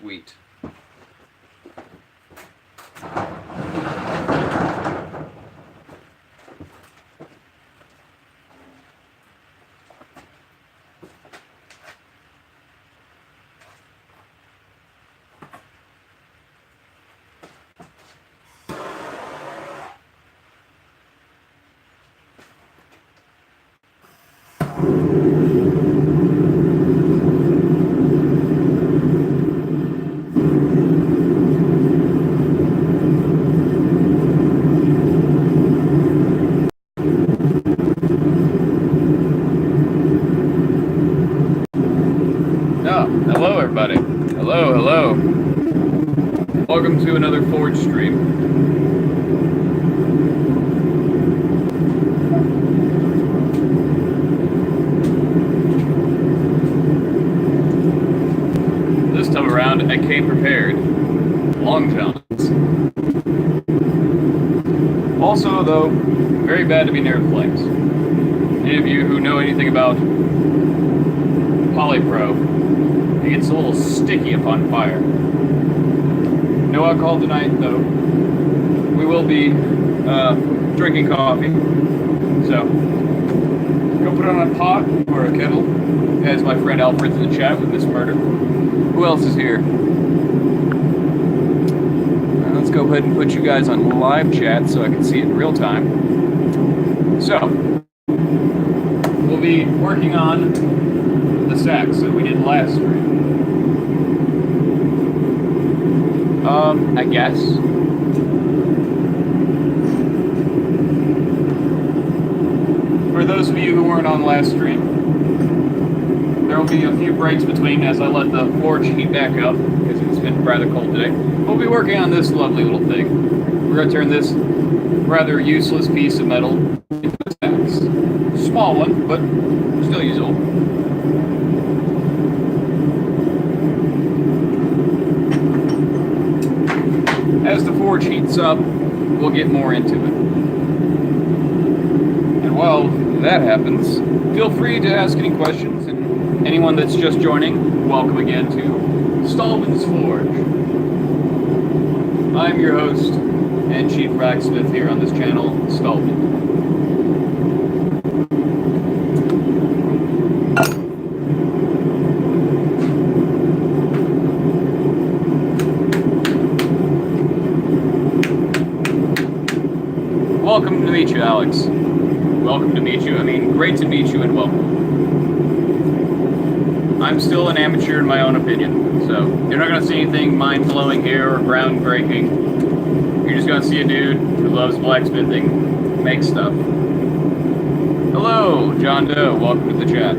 Sweet. Hello everybody. Hello. Welcome to another Forge stream. This time around, I came prepared. Long johns. Also, though, very bad to be near the flames. Any of you who know anything about polypro, it gets a little sticky upon fire. No alcohol tonight, though. We will be drinking coffee. So, go put it on a pot or a kettle, as my friend Alfred's in the chat with Miss Murder. Who else is here? Let's go ahead and put you guys on live chat so I can see it in real time. So, we'll be working on the sax that we did last stream. I guess. For those of you who weren't on last stream, there will be a few breaks between as I let the forge heat back up, because it's been rather cold today. We'll be working on this lovely little thing. We're going to turn this rather useless piece of metal into a sax. Small one, but still usable. As the forge heats up, we'll get more into it. And while that happens, feel free to ask any questions, and anyone that's just joining, welcome again to Stallman's Forge. I'm your host and chief blacksmith here on this channel, Stallman. Welcome to meet you, Alex. Welcome to meet you. I mean, great to meet you and welcome. I'm still an amateur in my own opinion, so you're not going to see anything mind-blowing here or groundbreaking. You're just going to see a dude who loves blacksmithing make stuff. Hello, John Doe. Welcome to the chat.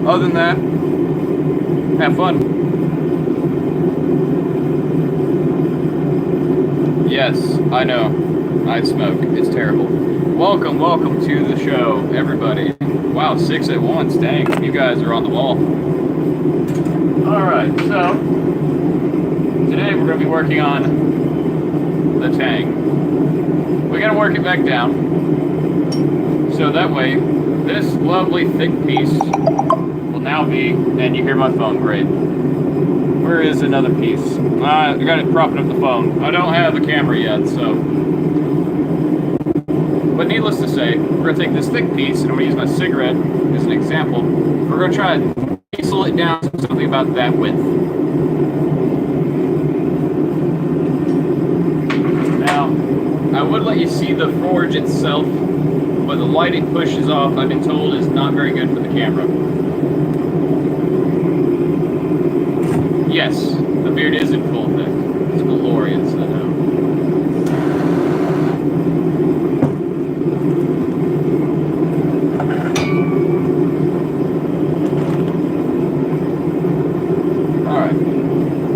Other than that, have fun. Yes, I know. I smoke. It's terrible. Welcome to the show, everybody. Wow, 6 at once. Dang, you guys are on the ball. Alright, so today we're going to be working on the tang. We got to work it back down. So that way, this lovely thick piece will now be, and you hear my phone, great. Where is another piece? I got it propping up the phone. I don't have the camera yet, so. But needless to say, we're going to take this thick piece, and I'm going to use my cigarette as an example. We're going to try to pencil it down to something about that width. Now, I would let you see the forge itself, but the light it pushes off, I've been told, is not very good for the camera. Yes, the beard is in full effect. It's glorious, I know. Alright,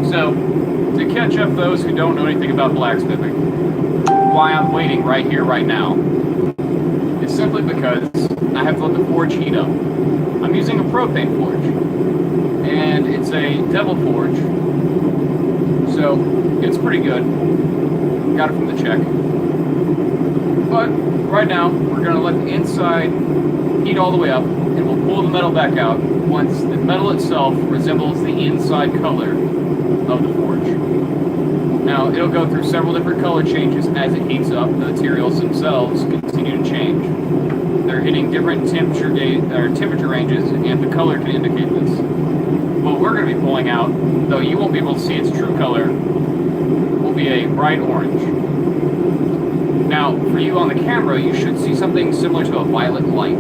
so to catch up those who don't know anything about blacksmithing, why I'm waiting right here, right now, is simply because I have to let the forge heat up. I'm using a propane forge. And it's a devil forge, so it's pretty good. Got it from the check. But right now, we're going to let the inside heat all the way up, and we'll pull the metal back out once the metal itself resembles the inside color of the forge. Now, it'll go through several different color changes as it heats up. The materials themselves continue to change. They're hitting different temperature ranges, and the color can indicate this. What we're going to be pulling out, though you won't be able to see its true color, will be a bright orange. Now, for you on the camera, you should see something similar to a violet light.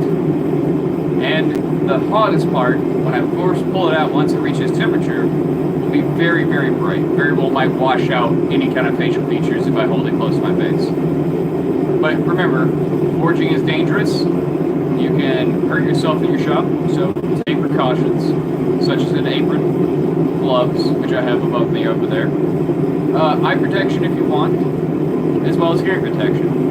And the hottest part, when I first pull it out once it reaches temperature, will be very, very bright. Very well might wash out any kind of facial features if I hold it close to my face. But remember, forging is dangerous. You can hurt yourself in your shop, so take precautions, such as an apron, gloves, which I have above me over there, eye protection if you want, as well as hearing protection.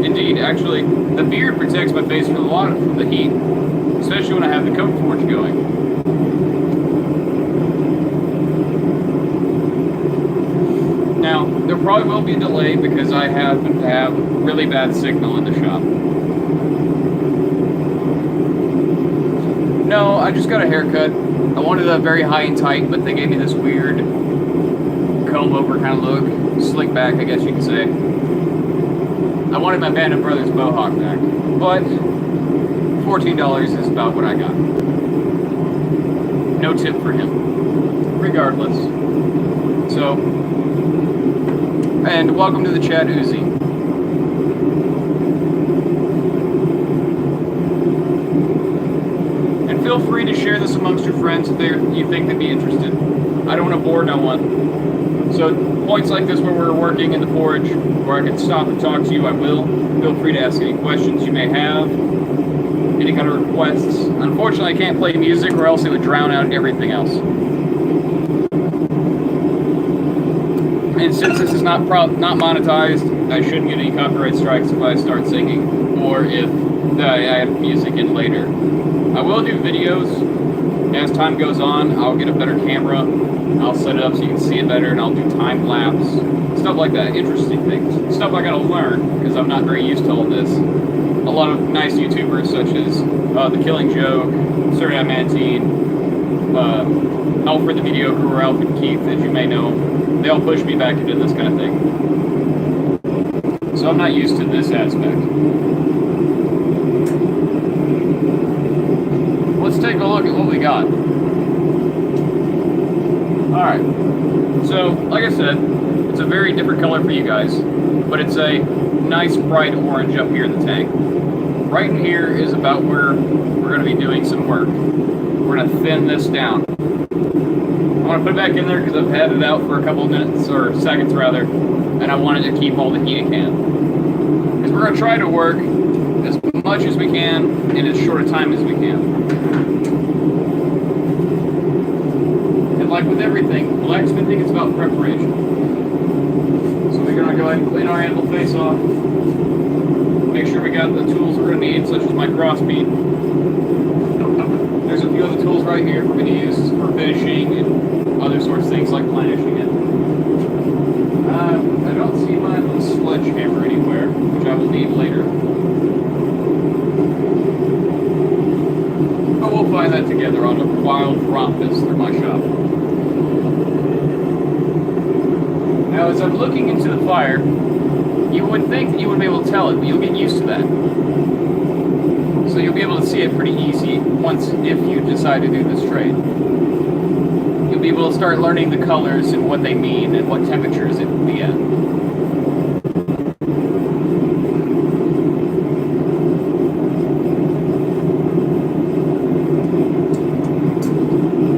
Indeed, actually, the beard protects my face from from the heat, especially when I have the coat forge going. Now, there probably will be a delay because I happen to have really bad signal in the shop. No, I just got a haircut. I wanted a very high and tight, but they gave me this weird comb-over kind of look. Slick back, I guess you could say. I wanted my Band of Brothers Mohawk back, but $14 is about what I got. No tip for him, regardless. So, and welcome to the chat, Uzi. And feel free to share this amongst your friends if you think they'd be interested. I don't want to bore no one. So points like this where we're working in the forge, where I can stop and talk to you, I will. Feel free to ask any questions you may have, any kind of requests. Unfortunately, I can't play music or else it would drown out everything else. And since this is not monetized, I shouldn't get any copyright strikes if I start singing, or if I add music in later. I will do videos. As time goes on, I'll get a better camera. I'll set it up so you can see it better, and I'll do time lapse, stuff like that, interesting things, stuff I gotta learn because I'm not very used to all this. A lot of nice YouTubers such as The Killing Joke, Surrey Mantine, Alfred the Mediocre, or Alfred Keith, as you may know, they all push me back into this kind of thing. So I'm not used to this aspect. Let's take a look at what we got. Alright, so like I said, it's a very different color for you guys, but it's a nice bright orange up here in the tank. Right in here is about where we're going to be doing some work. We're going to thin this down. I want to put it back in there because I've had it out for a couple of minutes, or seconds rather, and I wanted to keep all the heat it can. Because we're going to try to work as much as we can in as short a time as we can. Like with everything, blacksmithing is about preparation. So we're going to go ahead and clean our anvil face off. Make sure we got the tools we're going to need, such as my crossbeam. There's a few other tools right here for me to use for finishing and other sorts of things like planishing it. I don't see my little sledgehammer anywhere, which I will need later. But we'll find that together on a wild rompus through my shop. Now, as I'm looking into the fire, you would think that you would be able to tell it, but you'll get used to that. So you'll be able to see it pretty easy if you decide to do this trade. You'll be able to start learning the colors and what they mean and what temperatures it will be at.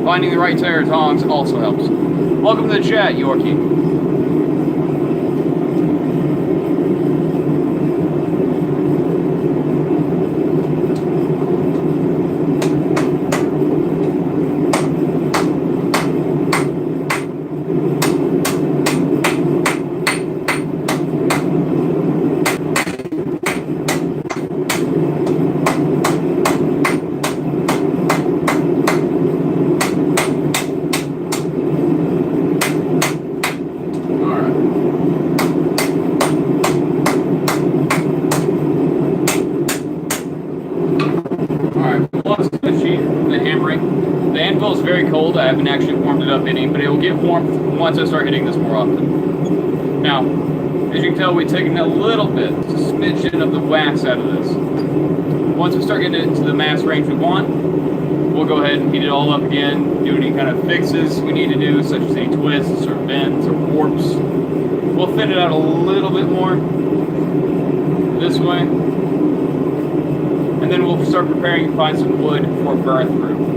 Finding the right tire tongs also helps. Welcome to the chat, Yorkie. cold. I haven't actually warmed it up any, but it will get warm once I start hitting this more often. Now, as you can tell, we've taken a little bit, a smidgen of the wax out of this. Once we start getting it into the mass range we want, we'll go ahead and heat it all up again, do any kind of fixes we need to do, such as any twists or bends or warps. We'll thin it out a little bit more this way, and then we'll start preparing to find some wood for burn through.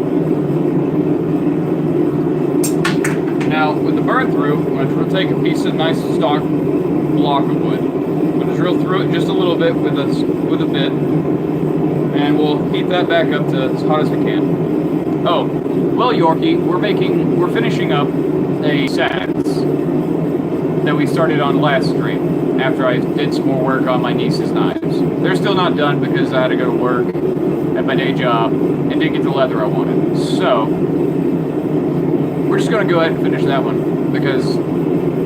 Now, with the burn through, I'm going to take a piece of nice stock block of wood. I'm going to drill through it just a little bit with a bit, and we'll heat that back up to as hot as we can. Oh, well, Yorkie, we're finishing up a sets that we started on last stream after I did some more work on my niece's knives. They're still not done because I had to go to work at my day job and didn't get the leather I wanted. So, we're just going to go ahead and finish that one because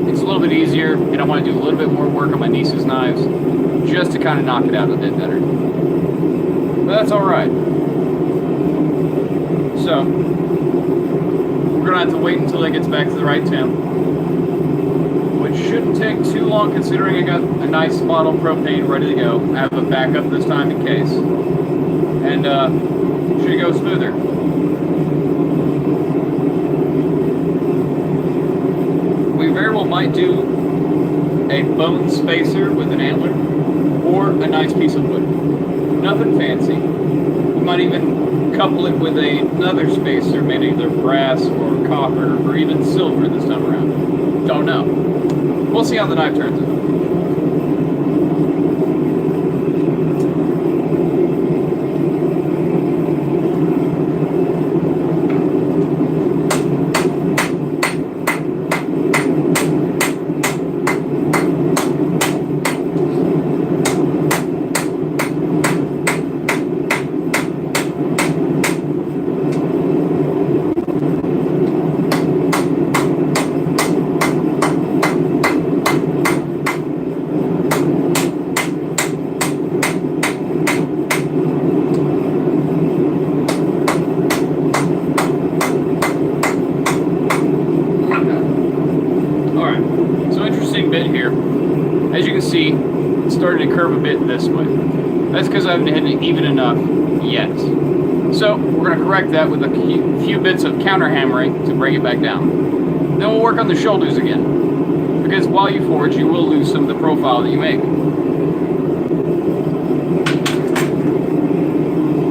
it's a little bit easier and I want to do a little bit more work on my niece's knives just to kind of knock it out a bit better. But that's alright. So, we're going to have to wait until it gets back to the right temp, which shouldn't take too long considering I got a nice bottle of propane ready to go. I have a backup this time in case. And, should go smoother. We very well might do a bone spacer with an antler or a nice piece of wood. Nothing fancy. We might even couple it with another spacer made either brass or copper or even silver this time around. Don't know. We'll see how the knife turns out. Starting to curve a bit this way. That's because I haven't hit it even enough yet. So we're going to correct that with a few bits of counter hammering to bring it back down. Then we'll work on the shoulders again, because while you forge, you will lose some of the profile that you make.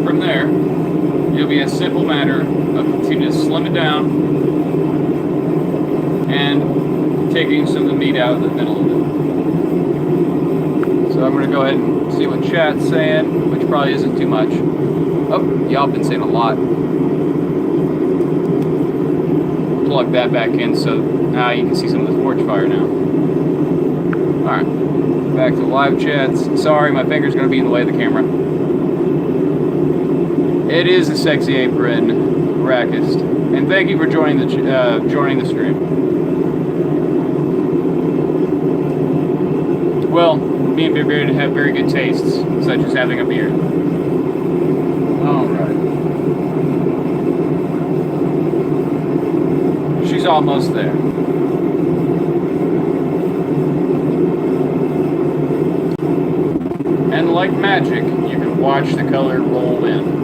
From there, it'll be a simple matter of continuing to slim it down and taking some of the meat out of the middle of it. So I'm going to go ahead and see what chat's saying, which probably isn't too much. Oh, y'all been saying a lot. Plug that back in so now you can see some of the forge fire now. Alright, back to live chats. Sorry, my finger's going to be in the way of the camera. It is a sexy apron, Rackist. And thank you for joining the stream. Well, me and Beard have very good tastes, such as having a beard. Alright. She's almost there. And like magic, you can watch the color roll in.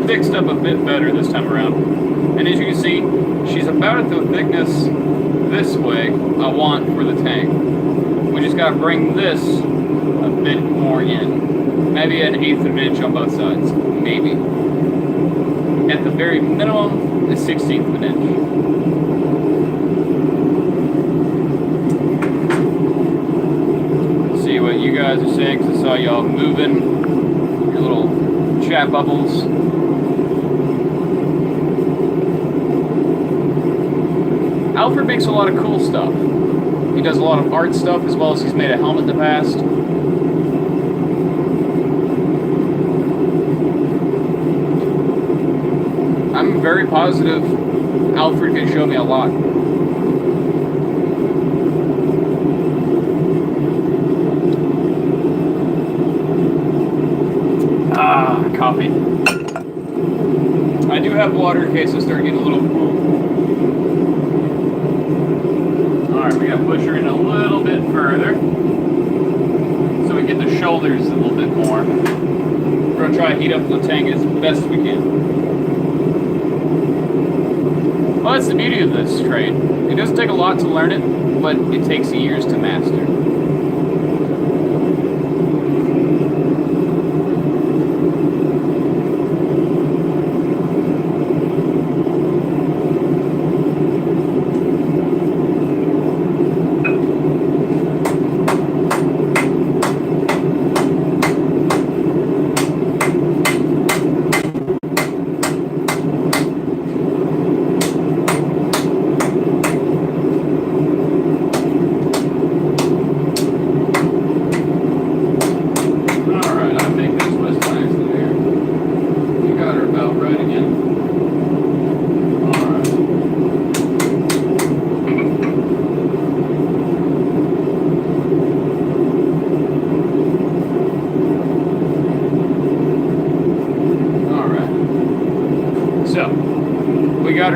Fixed up a bit better this time around, and as you can see, she's about at the thickness this way I want for the tank. We just got to bring this a bit more in, maybe an 1/8 of an inch on both sides, maybe at the very minimum a 1/16 of an inch. See what you guys are saying, because I saw y'all moving your little chat bubbles. makes a lot of cool stuff. He does a lot of art stuff as well as he's made a helmet in the past. I'm very positive Alfred can show me a lot. Coffee. I do have water in case I start getting a little cool. Alright, we gotta push her in a little bit further so we get the shoulders a little bit more. We're gonna try to heat up the tank as best we can. Well, that's the beauty of this trade. It doesn't take a lot to learn it, but it takes years to master.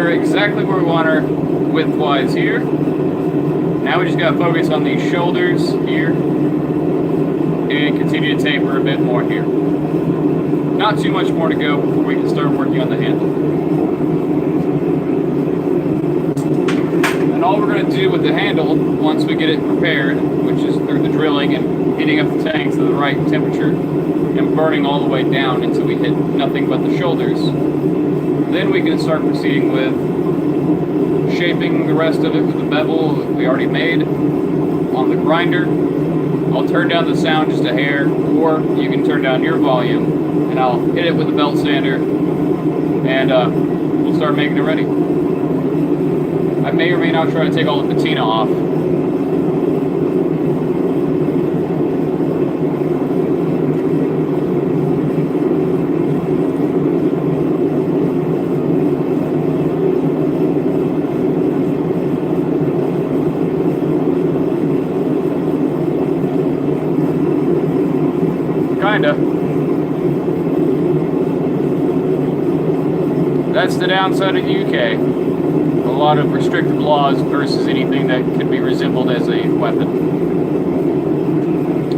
Exactly where we want her width-wise here. Now we just got to focus on these shoulders here and continue to taper a bit more here. Not too much more to go before we can start working on the handle. And all we're going to do with the handle, once we get it prepared, which is through the drilling and heating up the tanks to the right temperature and burning all the way down until we hit nothing but the shoulders, then we can start proceeding with shaping the rest of it with the bevel that we already made on the grinder. I'll turn down the sound just a hair, or you can turn down your volume, and I'll hit it with a belt sander, and we'll start making it ready. I may or may not try to take all the patina off. That's the downside of the UK. A lot of restrictive laws versus anything that could be resembled as a weapon.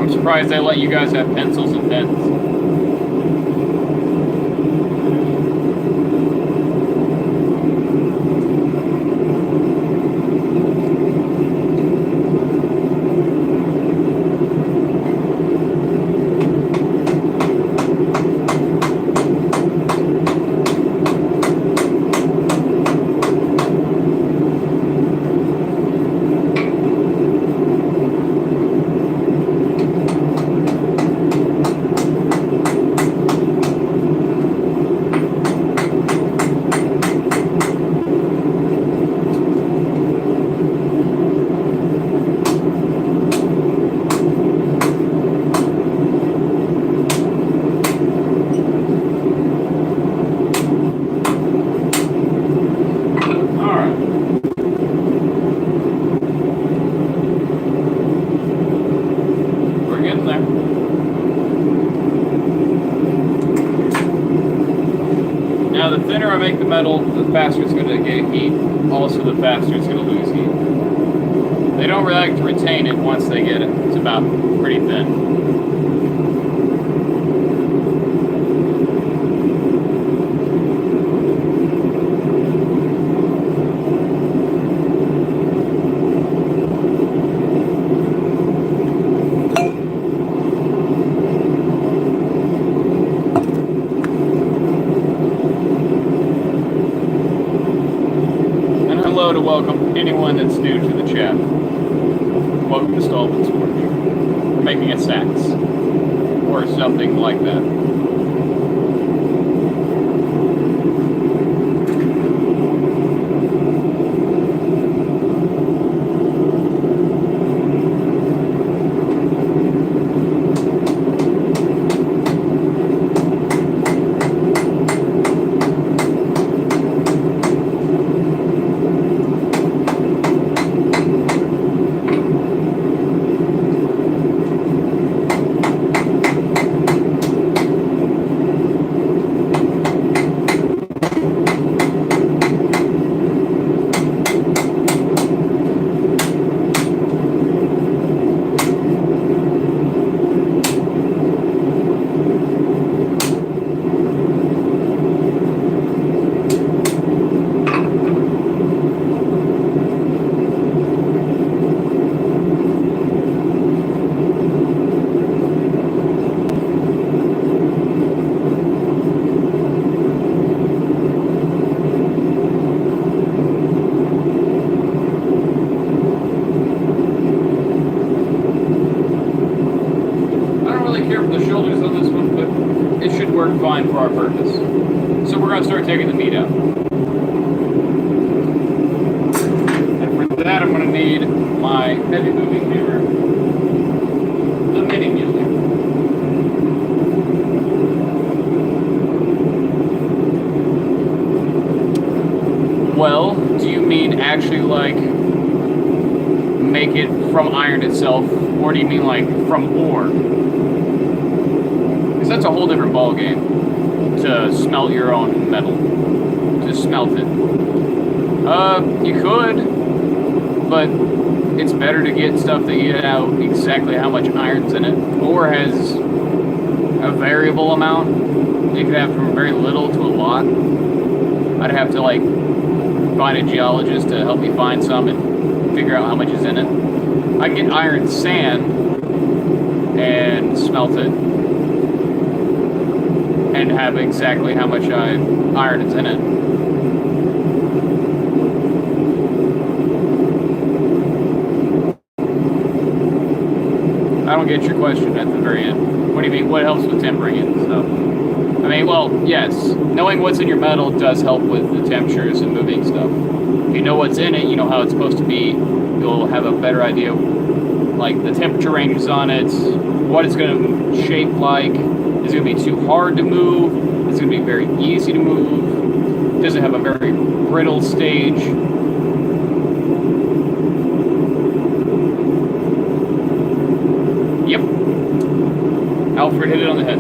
I'm surprised they let you guys have pencils and pens. Make the metal, the faster it's going to get heat. Also, the faster it's going to lose heat. They don't really like to retain it once they get it. It's about pretty thin. To welcome anyone that's new to the chat. Welcome to Stallman's Forge. We're making a sax or something like that. Yeah. And for that, I'm going to need my heavy moving hammer, the mini mule. Well, do you mean actually like make it from iron itself, or do you mean like from ore? Because that's a whole different ballgame to smelt your own metal, to smelt it. You could, but it's better to get stuff that you know exactly how much iron's in it, or has a variable amount. It could have from very little to a lot. I'd have to like find a geologist to help me find some and figure out how much is in it. I can get iron sand and smelt it and have exactly how much iron is in it. I don't get your question at the very end. What do you mean? What helps with tempering it and stuff? I mean, well, yes. Knowing what's in your metal does help with the temperatures and moving stuff. If you know what's in it, you know how it's supposed to be, you'll have a better idea, like the temperature ranges on it, what it's going to shape like. Is it going to be too hard to move? Is it going to be very easy to move? Does it have a very brittle stage? Yep. Alfred hit it on the head.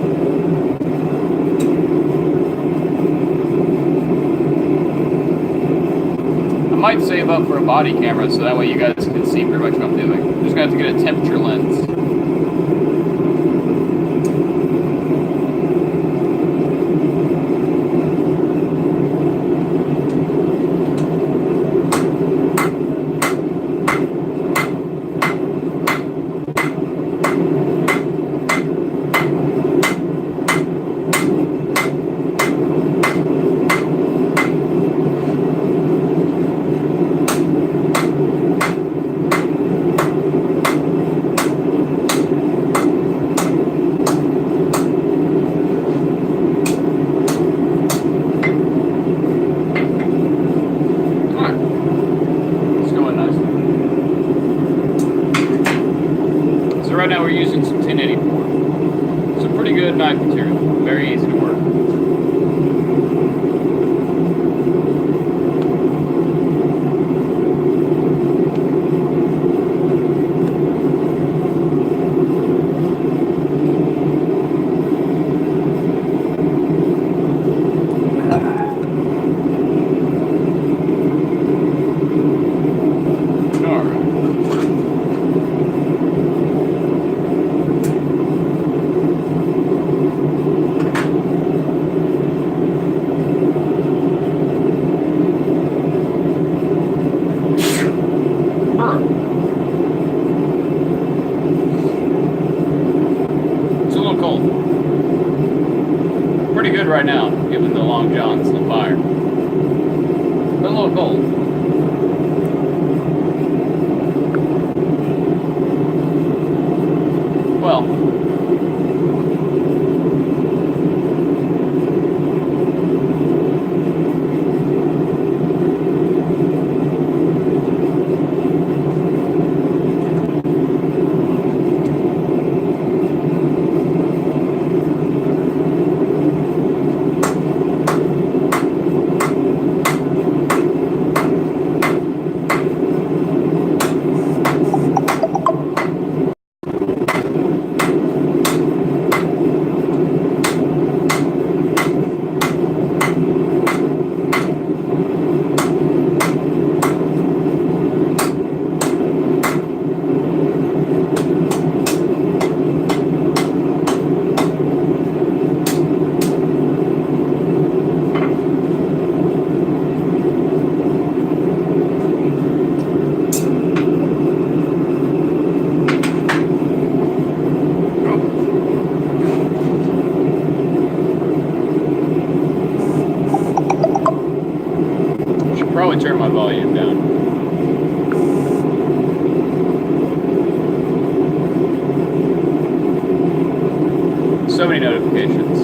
I might save up for a body camera so that way you guys can see pretty much what I'm doing. I'm just going to have to get a temperature lens. Right now we're using some 1084. Some pretty good knife material. Very easy to work. Right now, given the long johns and the fire. But a little cold. Well, probably turn my volume down. So many notifications.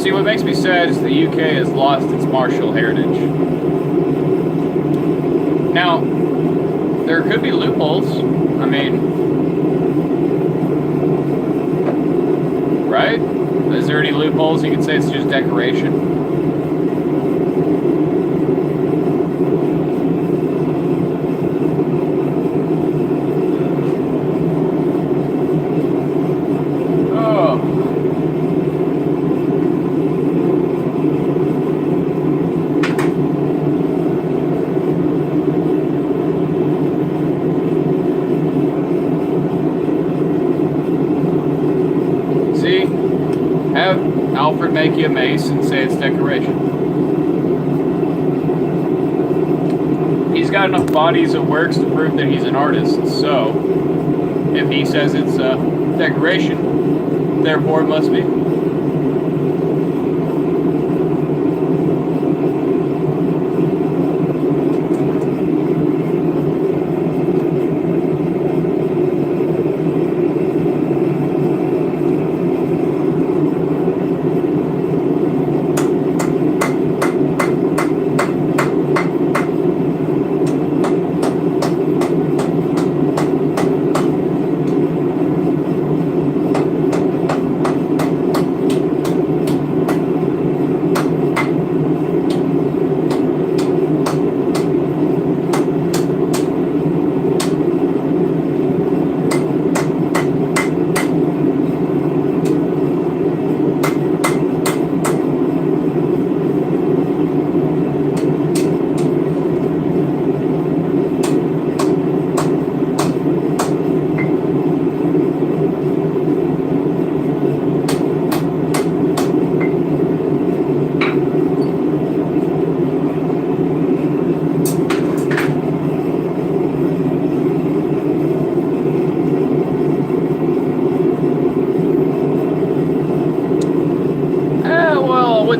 See, what makes me sad is the UK has lost its martial heritage. Now, there could be loopholes. I mean, right? Is there any loopholes? You could say it's just decoration. Alfred make you a mace and say it's decoration. He's got enough bodies of works to prove that he's an artist, so if he says it's decoration, therefore it must be.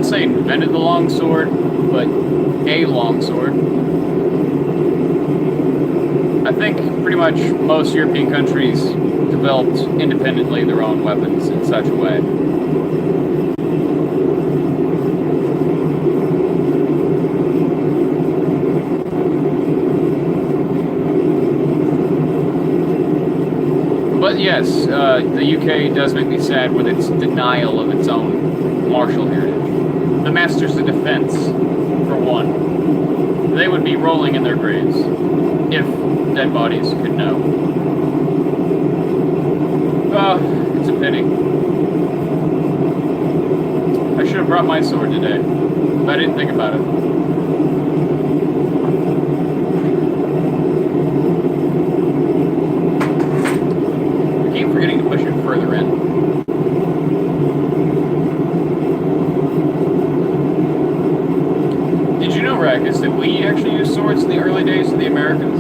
Say invented the longsword, but a longsword. I think pretty much most European countries developed independently their own weapons in such a way. But yes, the UK does make me sad with its denial of its own martial heritage. The masters of defense, for one. They would be rolling in their graves, if dead bodies could know. It's a pity. I should have brought my sword today, but I didn't think about it. I keep forgetting to push it further in. Is that we actually used swords in the early days of the Americans.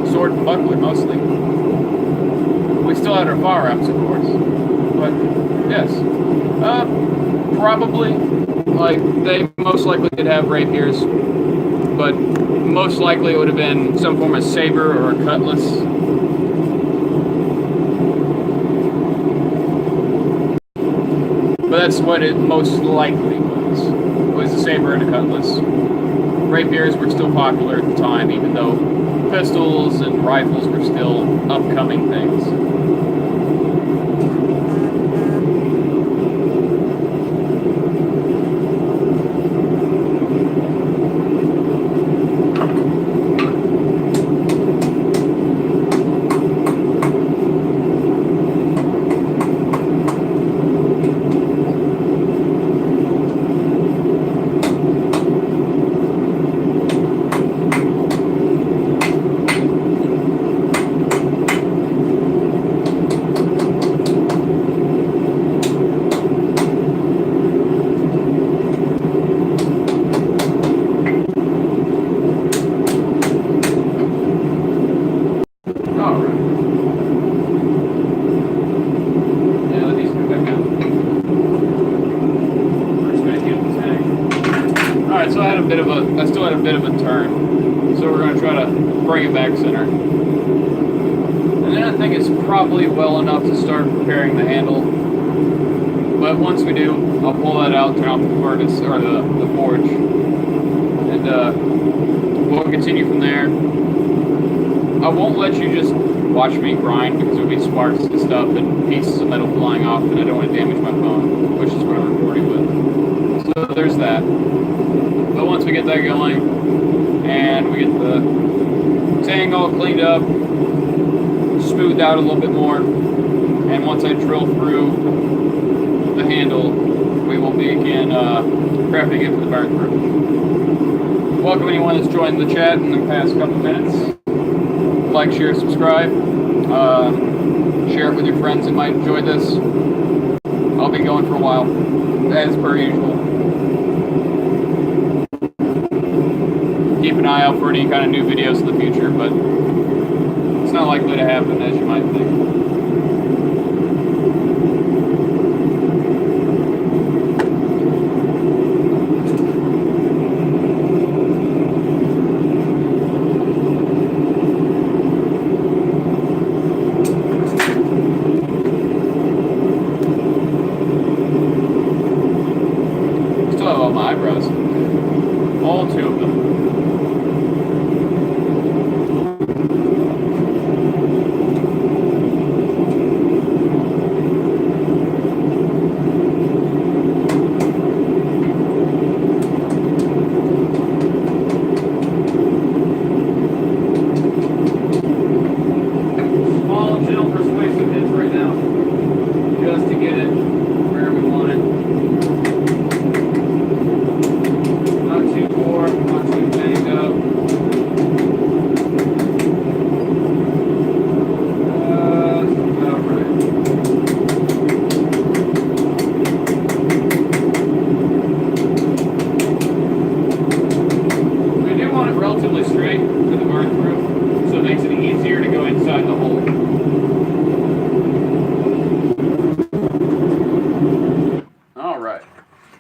Sword and buckler, mostly. We still had our firearms, of course. But, yes. Probably. Like, they most likely did have rapiers. But most likely it would have been some form of saber or a cutlass. But that's what it most likely was a saber and a cutlass. Rapiers were still popular at the time, even though pistols and rifles were still upcoming things. I still had a bit of a turn, so we're going to try to bring it back center. And then And I think it's probably well enough to start preparing the handle. But once we do, I'll pull that out, turn off the furnace, or the forge, and we'll continue from there. I won't let you just watch me grind because there'll be sparks and stuff and pieces of metal flying off, and I don't want to damage my phone, which is what I'm recording with. So there's that. But once we get that going, and we get the tang all cleaned up, smoothed out a little bit more, and once I drill through the handle, we will begin prepping it for the burn through. Welcome anyone that's joined the chat in the past couple minutes. Like, share, subscribe. Share it with your friends that might enjoy this. I'll be going for a while, as per usual. Keep an eye out for any kind of new videos in the future, but it's not likely to happen as you might think.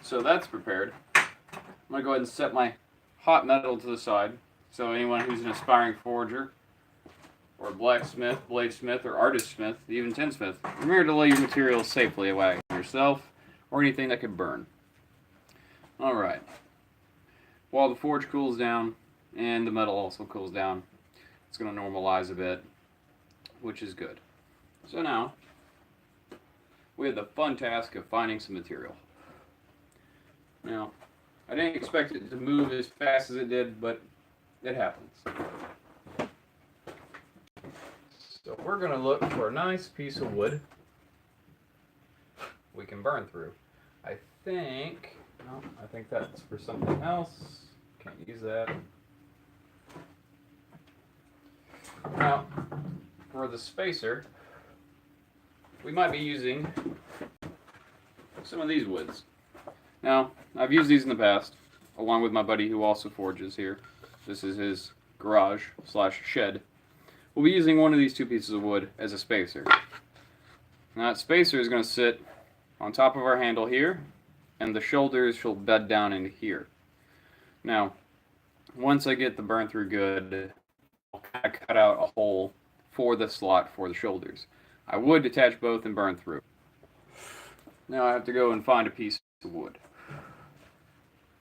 So that's prepared. I'm going to go ahead and set my hot metal to the side. So anyone who's an aspiring forger, or blacksmith, bladesmith, or artistsmith, even tinsmith, remember to lay your materials safely away from yourself or anything that could burn. Alright. While the forge cools down, and the metal also cools down, it's going to normalize a bit, which is good. So now, we have the fun task of finding some material. Now, I didn't expect it to move as fast as it did, but it happens. So we're going to look for a nice piece of wood we can burn through. I think that's for something else. Can't use that. Now, for the spacer, we might be using some of these woods. Now, I've used these in the past, along with my buddy who also forges here. This is his garage/shed. We'll be using one of these two pieces of wood as a spacer. Now, that spacer is going to sit on top of our handle here, and the shoulders shall bed down into here. Now, once I get the burn through good, I'll kind of cut out a hole for the slot for the shoulders. I would detach both and burn through. Now I have to go and find a piece of wood.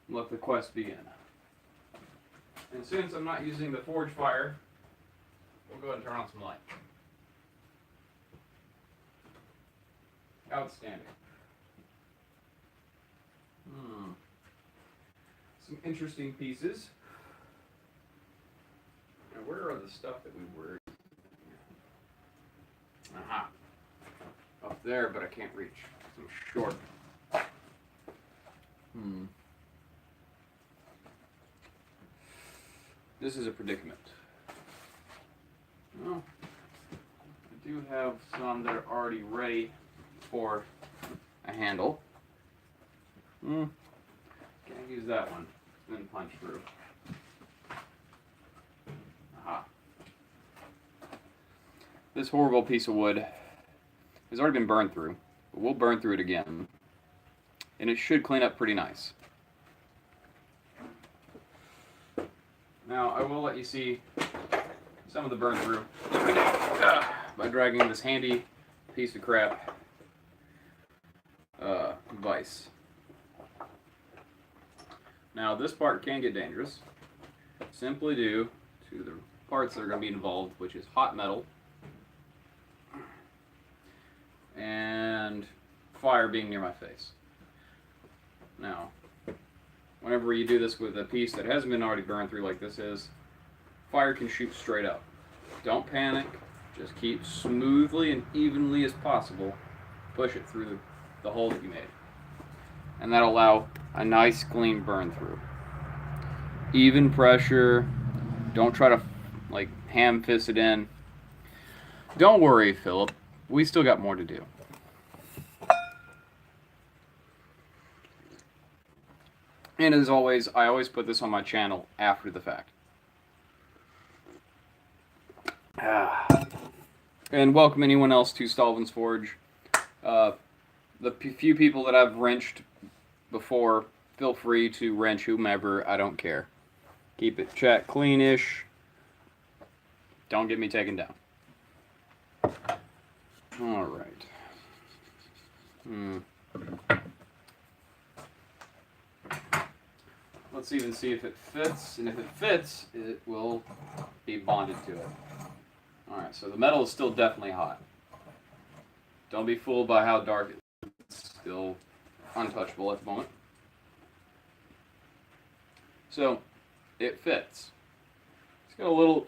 Let the quest begin. And since I'm not using the forge fire, we'll go ahead and turn on some light. Outstanding. Some interesting pieces. Now, where are the stuff that we were? Aha. Up there, but I can't reach. I'm short. This is a predicament. Well, I do have some that are already ready for a handle. Can't use that one. Then punch through. Aha. This horrible piece of wood has already been burned through, but we'll burn through it again. And it should clean up pretty nice. Now, I will let you see some of the burn through. by dragging this handy piece of crap vise. Now this part can get dangerous, simply due to the parts that are going to be involved, which is hot metal and fire being near my face. Now, whenever you do this with a piece that hasn't been already burned through like this is, fire can shoot straight up. Don't panic, just keep smoothly and evenly as possible, push it through the hole that you made. And that'll allow a nice clean burn through. Even pressure, don't try to like ham fist it in. Don't worry, Philip, we still got more to do. And as always, I always put this on my channel after the fact. And welcome anyone else to Stalvin's Forge. The few people that I've wrenched before, feel free to wrench whomever, I don't care. Keep it chat cleanish. Don't get me taken down. Alright. Let's even see if it fits, and if it fits, it will be bonded to it. Alright, so the metal is still definitely hot. Don't be fooled by how dark it is. It's still untouchable at the moment. So, it fits. It's got a little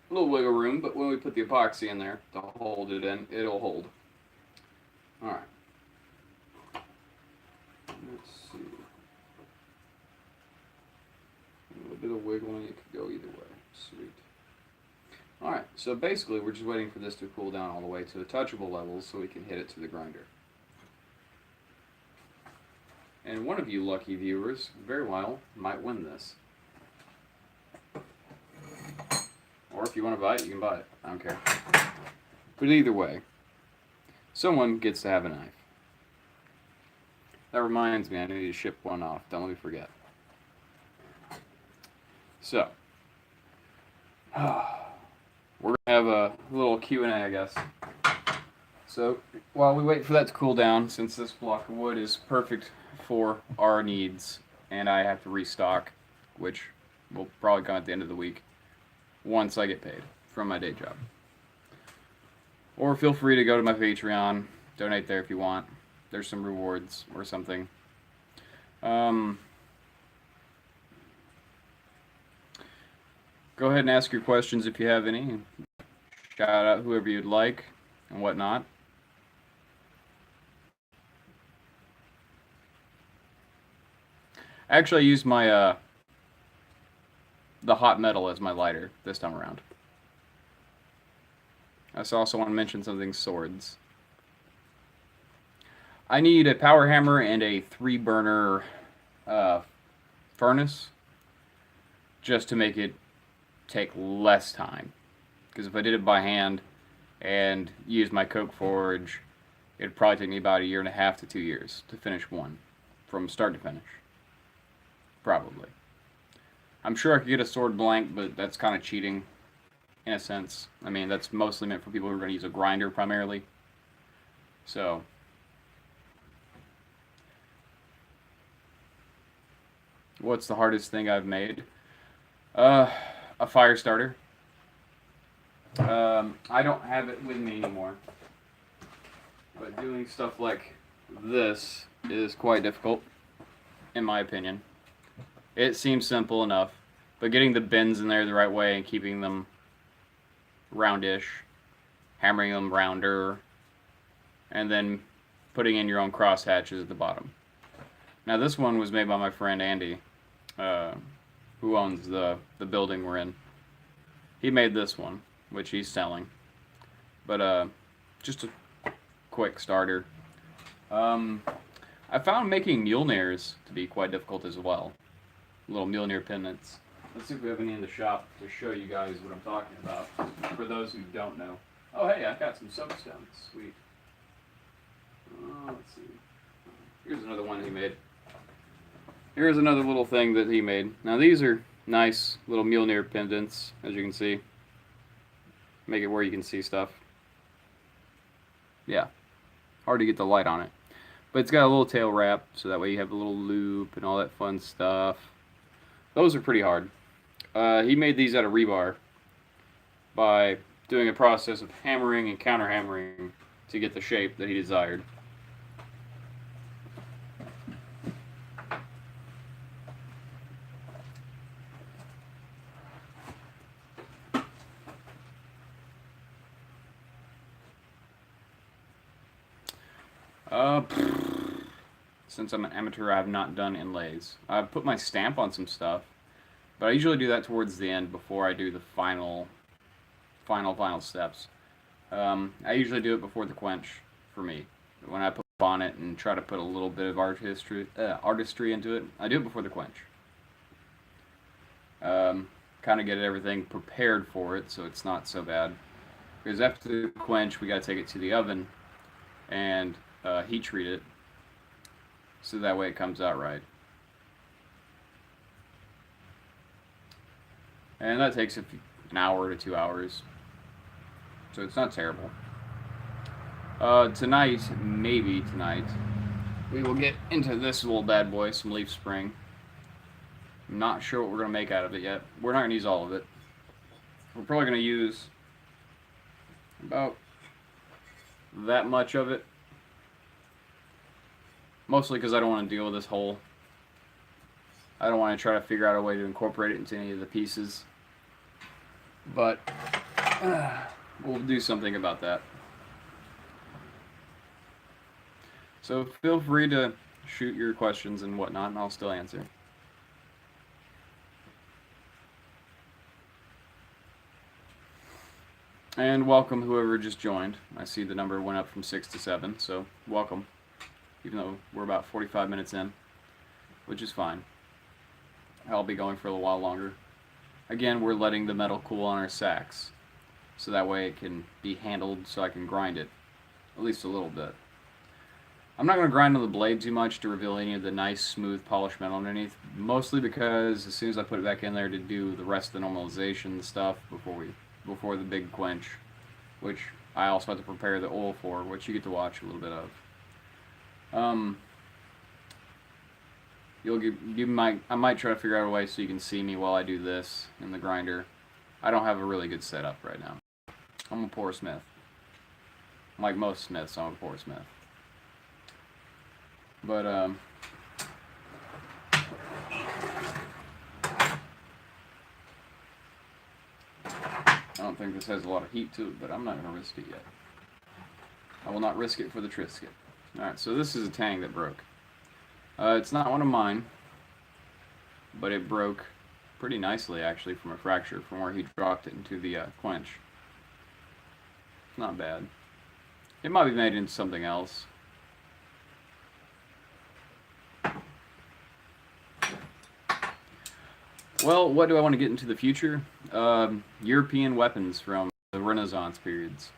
wiggle room, but when we put the epoxy in there to hold it in, it'll hold. Alright. Let's see. A little bit of wiggling, it could go either way. Sweet. Alright, so basically we're just waiting for this to cool down all the way to the touchable levels so we can hit it to the grinder. And one of you lucky viewers, very well, might win this. Or if you want to buy it, you can buy it. I don't care. But either way, someone gets to have a knife. That reminds me, I need to ship one off. Don't let me forget. So, we're going to have a little Q&A, I guess. So, while we wait for that to cool down, since this block of wood is perfect for our needs, and I have to restock, which will probably come at the end of the week, once I get paid from my day job. Or feel free to go to my Patreon, donate there if you want. There's some rewards or something. Go ahead and ask your questions if you have any. Shout out whoever you'd like and whatnot. Actually, I used my the hot metal as my lighter this time around. I also want to mention something swords. I need a power hammer and a 3-burner furnace just to make it take less time. Because if I did it by hand and used my coke forge, it'd probably take me about 1.5 to 2 years to finish one from start to finish. Probably. I'm sure I could get a sword blank, but that's kind of cheating in a sense. I mean, that's mostly meant for people who are going to use a grinder primarily. So, what's the hardest thing I've made? A fire starter. I don't have it with me anymore. But doing stuff like this is quite difficult, in my opinion. It seems simple enough, but getting the bends in there the right way and keeping them roundish, hammering them rounder, and then putting in your own cross hatches at the bottom. Now this one was made by my friend Andy, who owns the building we're in. He made this one, which he's selling. But just a quick starter. I found making Mjolnirs to be quite difficult as well. Little Mjolnir pendants. Let's see if we have any in the shop to show you guys what I'm talking about, for those who don't know. Oh hey, I've got some soapstones. Sweet. Let's see. Here's another one he made. Here's another little thing that he made. Now these are nice little Mjolnir pendants, as you can see. Make it where you can see stuff. Yeah, hard to get the light on it. But it's got a little tail wrap, so that way you have a little loop and all that fun stuff. Those are pretty hard. He made these out of rebar by doing a process of hammering and counter hammering to get the shape that he desired. Since I'm an amateur, I have not done inlays. I've put my stamp on some stuff, but I usually do that towards the end before I do the final steps. I usually do it before the quench for me. When I put on it and try to put a little bit of artistry into it, I do it before the quench. Kind of get everything prepared for it so it's not so bad. Because after the quench, we got to take it to the oven and heat treat it so that way it comes out right. And that takes an hour to 2 hours. So it's not terrible. Tonight, maybe tonight, we will get into this little bad boy, some leaf spring. I'm not sure what we're going to make out of it yet. We're not going to use all of it. We're probably going to use about that much of it. Mostly because I don't want to deal with this hole. I don't want to try to figure out a way to incorporate it into any of the pieces. But we'll do something about that. So feel free to shoot your questions and whatnot, and I'll still answer. And welcome whoever just joined. I see the number went up from 6 to 7, so welcome. Even though we're about 45 minutes in, which is fine. I'll be going for a little while longer. Again, we're letting the metal cool on our sacks, so that way it can be handled so I can grind it, at least a little bit. I'm not going to grind on the blade too much to reveal any of the nice, smooth, polished metal underneath, mostly because as soon as I put it back in there to do the rest of the normalization stuff before the big quench, which I also have to prepare the oil for, which you get to watch a little bit of. I might try to figure out a way so you can see me while I do this in the grinder. I don't have a really good setup right now. I'm a poor smith. Like most smiths, I'm a poor smith. But I don't think this has a lot of heat to it, but I'm not going to risk it yet. I will not risk it for the Trisket. Alright, so this is a tang that broke. It's not one of mine, but it broke pretty nicely actually from a fracture from where he dropped it into the quench. Not bad. It might be made into something else. Well, what do I want to get into the future? European weapons from the Renaissance periods.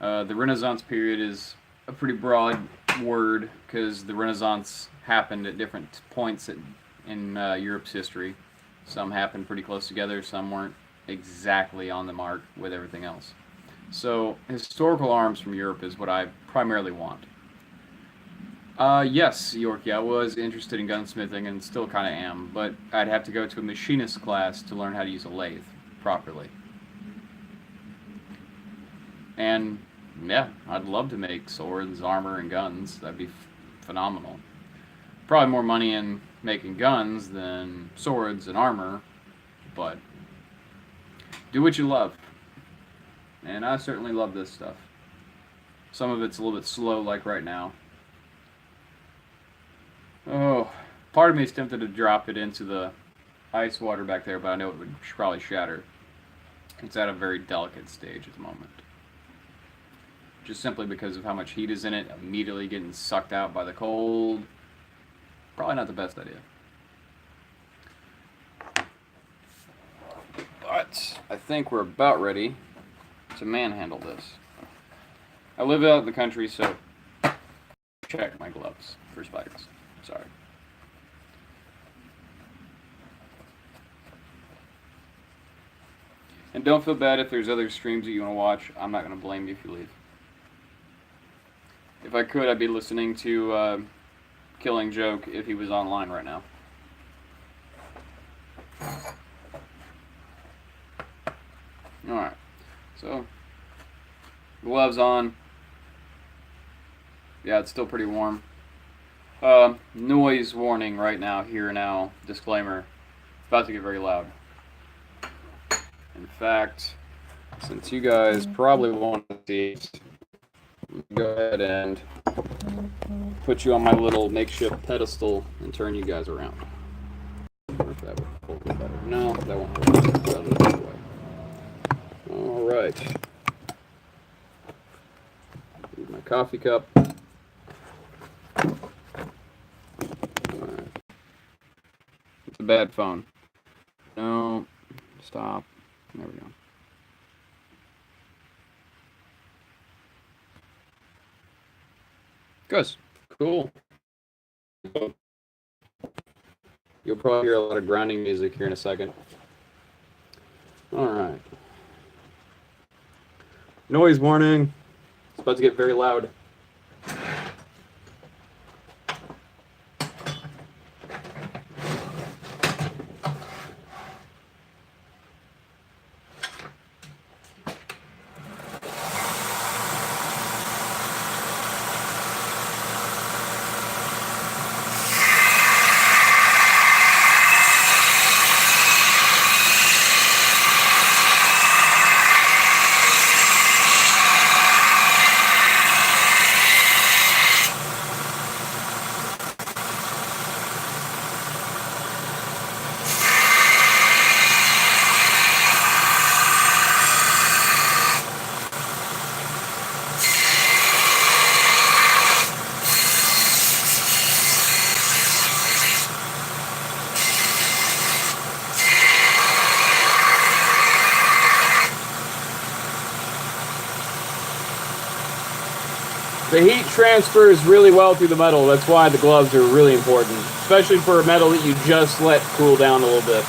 The Renaissance period is a pretty broad word because the Renaissance happened at different points in Europe's history. Some happened pretty close together, some weren't exactly on the mark with everything else. So historical arms from Europe is what I primarily want. Yes, Yorkie, I was interested in gunsmithing and still kind of am, but I'd have to go to a machinist class to learn how to use a lathe properly. And yeah, I'd love to make swords, armor, and guns. That'd be phenomenal. Probably more money in making guns than swords and armor, but do what you love. And I certainly love this stuff. Some of it's a little bit slow, like right now. Oh, part of me is tempted to drop it into the ice water back there, but I know it would probably shatter. It's at a very delicate stage at the moment. Just simply because of how much heat is in it, immediately getting sucked out by the cold. Probably not the best idea. But I think we're about ready to manhandle this. I live out in the country, so check my gloves for spiders. Sorry. And don't feel bad if there's other streams that you want to watch. I'm not going to blame you if you leave. If I could, I'd be listening to Killing Joke if he was online right now. Alright, so gloves on. Yeah, it's still pretty warm. Noise warning right now, here now, disclaimer. It's about to get very loud. In fact, since you guys probably want to see it, go ahead and put you on my little makeshift pedestal and turn you guys around. I wonder if that would hold me better. No, that won't hold me better. The other way. All right. Need my coffee cup. All right. It's a bad phone. No, stop. There we go. Good. Cool. You'll probably hear a lot of grinding music here in a second. All right. Noise warning. It's about to get very loud. The heat transfers really well through the metal. That's why the gloves are really important, especially for a metal that you just let cool down a little bit.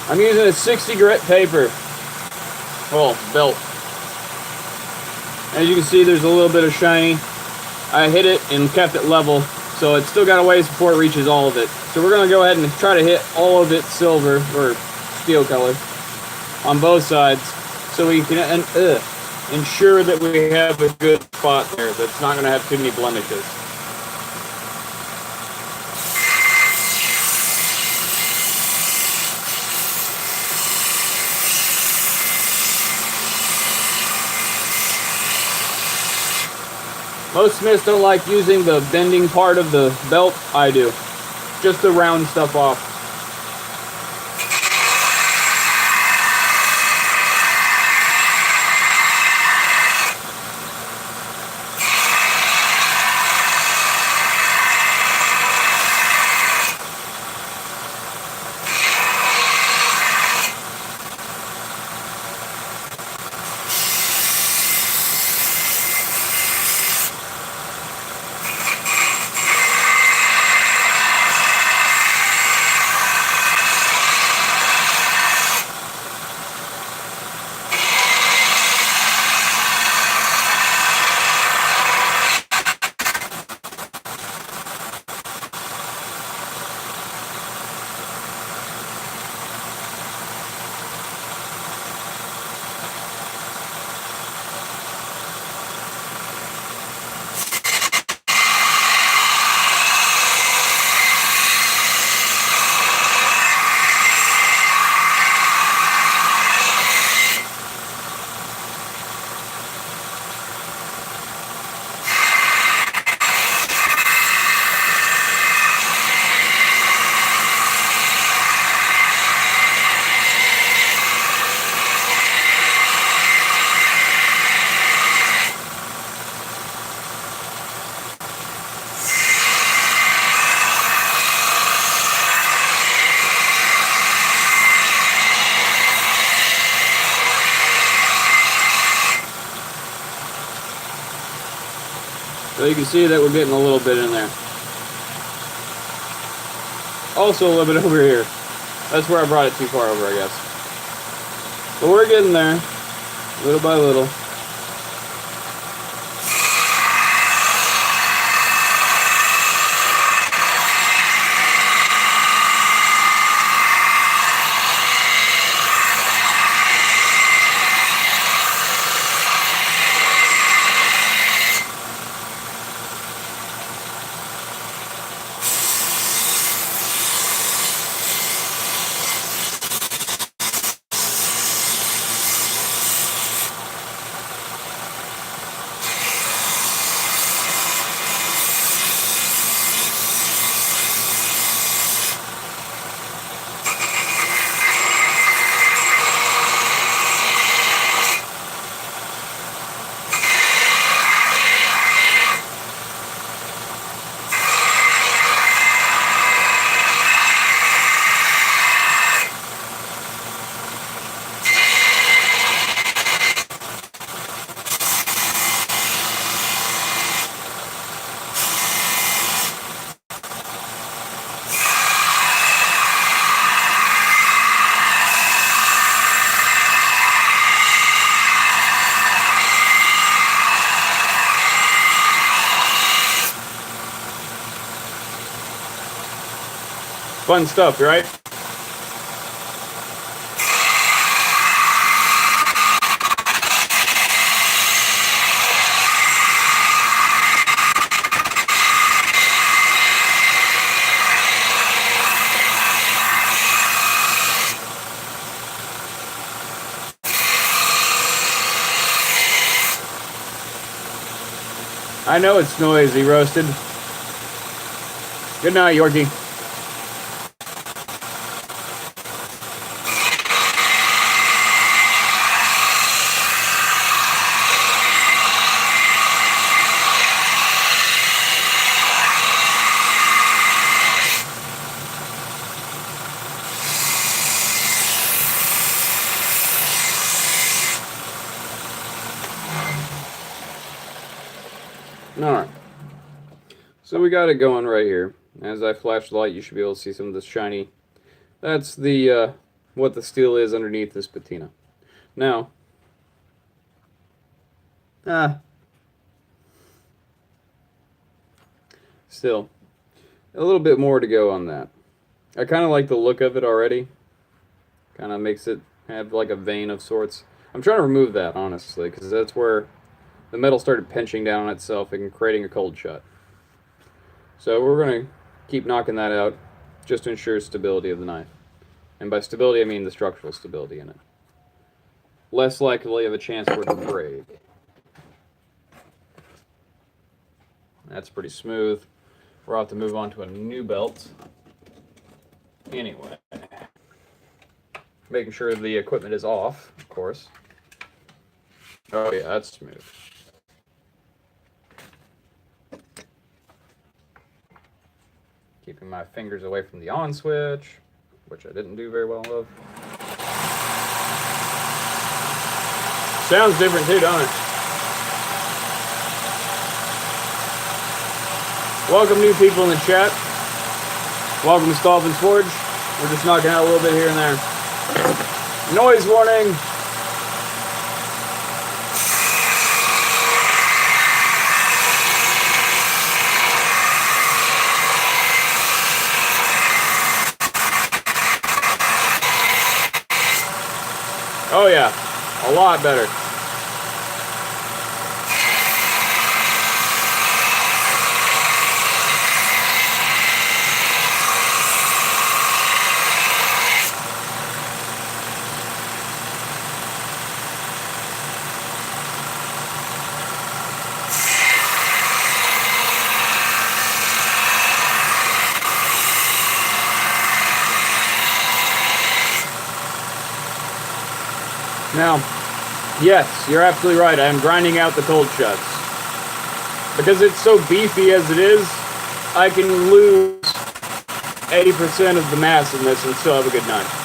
I'm using a 60 grit paper. Well, belt. As you can see, there's a little bit of shiny. I hit it and kept it level, so it's still got a ways before it reaches all of it. So we're going to go ahead and try to hit all of it silver, or steel color, on both sides, so we can ensure that we have a good spot there that's not going to have too many blemishes. Most smiths don't like using the bending part of the belt. I do. Just to round stuff off. So you can see that we're getting a little bit in there. Also a little bit over here. That's where I brought it too far over, I guess. But we're getting there, little by little. Fun stuff, right? I know it's noisy, Roasted. Good night, Yorkie. Alright, so we got it going right here. As I flash the light, you should be able to see some of this shiny. That's the what the steel is underneath this patina. Now, still, a little bit more to go on that. I kind of like the look of it already. Kind of makes it have like a vein of sorts. I'm trying to remove that, honestly, because that's where the metal started pinching down on itself and creating a cold shut. So we're going to keep knocking that out just to ensure stability of the knife. And by stability, I mean the structural stability in it. Less likely of a chance for it to break. That's pretty smooth. We're off to move on to a new belt. Anyway. Making sure the equipment is off, of course. Oh yeah, that's smooth. Keeping my fingers away from the on switch, which I didn't do very well of. Sounds different too, don't it? Welcome new people in the chat. Welcome to Stolphin's Forge. We're just knocking out a little bit here and there. Noise warning! Oh yeah, a lot better. Now, yes, you're absolutely right. I am grinding out the cold shuts. Because it's so beefy as it is, I can lose 80% of the massiveness and still have a good knife.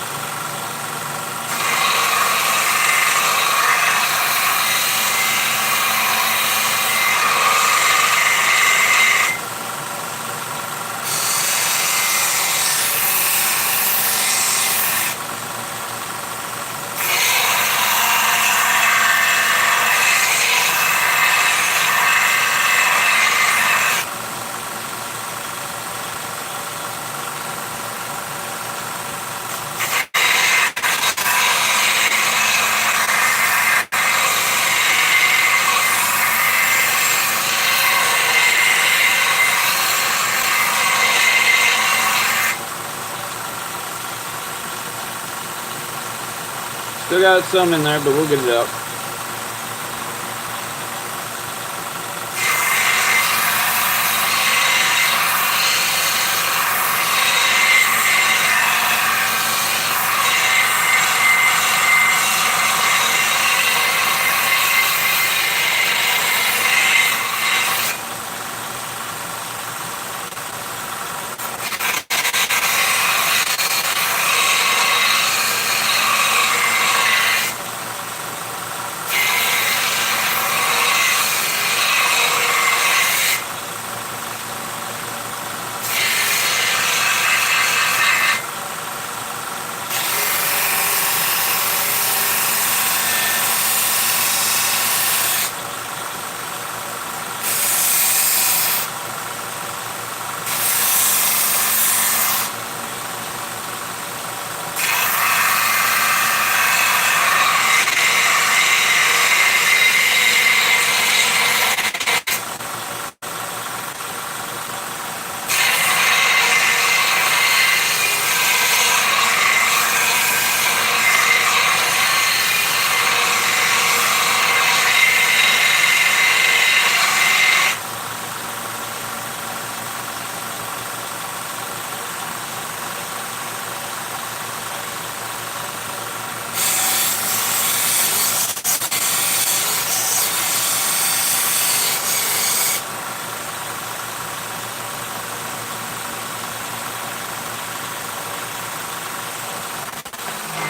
Still got some in there, but we'll get it out.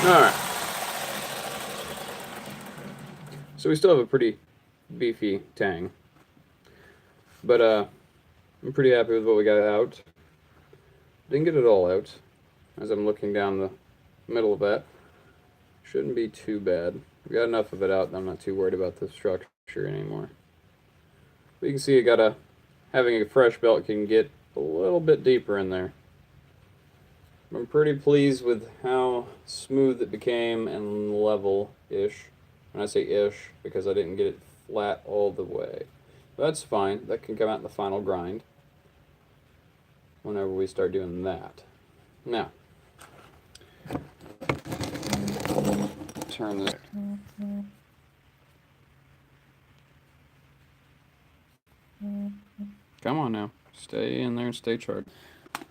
Alright. So we still have a pretty beefy tang. But I'm pretty happy with what we got out. Didn't get it all out. As I'm looking down the middle of that. Shouldn't be too bad. We got enough of it out that I'm not too worried about the structure anymore. But you can see having a fresh belt can get a little bit deeper in there. I'm pretty pleased with how smooth it became and level-ish. And I say ish because I didn't get it flat all the way. But that's fine. That can come out in the final grind whenever we start doing that. Now, turn this. Come on now. Stay in there and stay charged.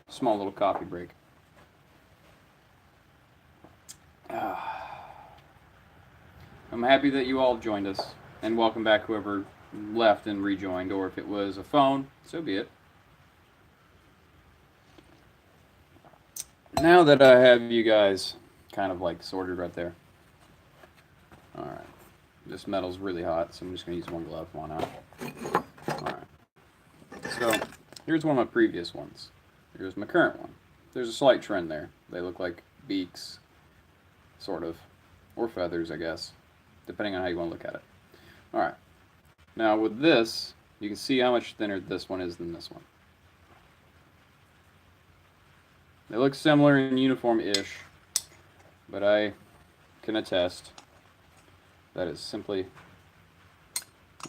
Small little coffee break. I'm happy that you all joined us, and welcome back whoever left and rejoined, or if it was a phone, so be it. Now that I have you guys kind of like sorted right there. Alright. This metal's really hot, so I'm just going to use one glove on out. Alright. So, here's one of my previous ones. Here's my current one. There's a slight trend there. They look like beaks, sort of. Or feathers, I guess. Depending on how you want to look at it. Alright. Now with this, you can see how much thinner this one is than this one. They look similar and uniform-ish, but I can attest that is simply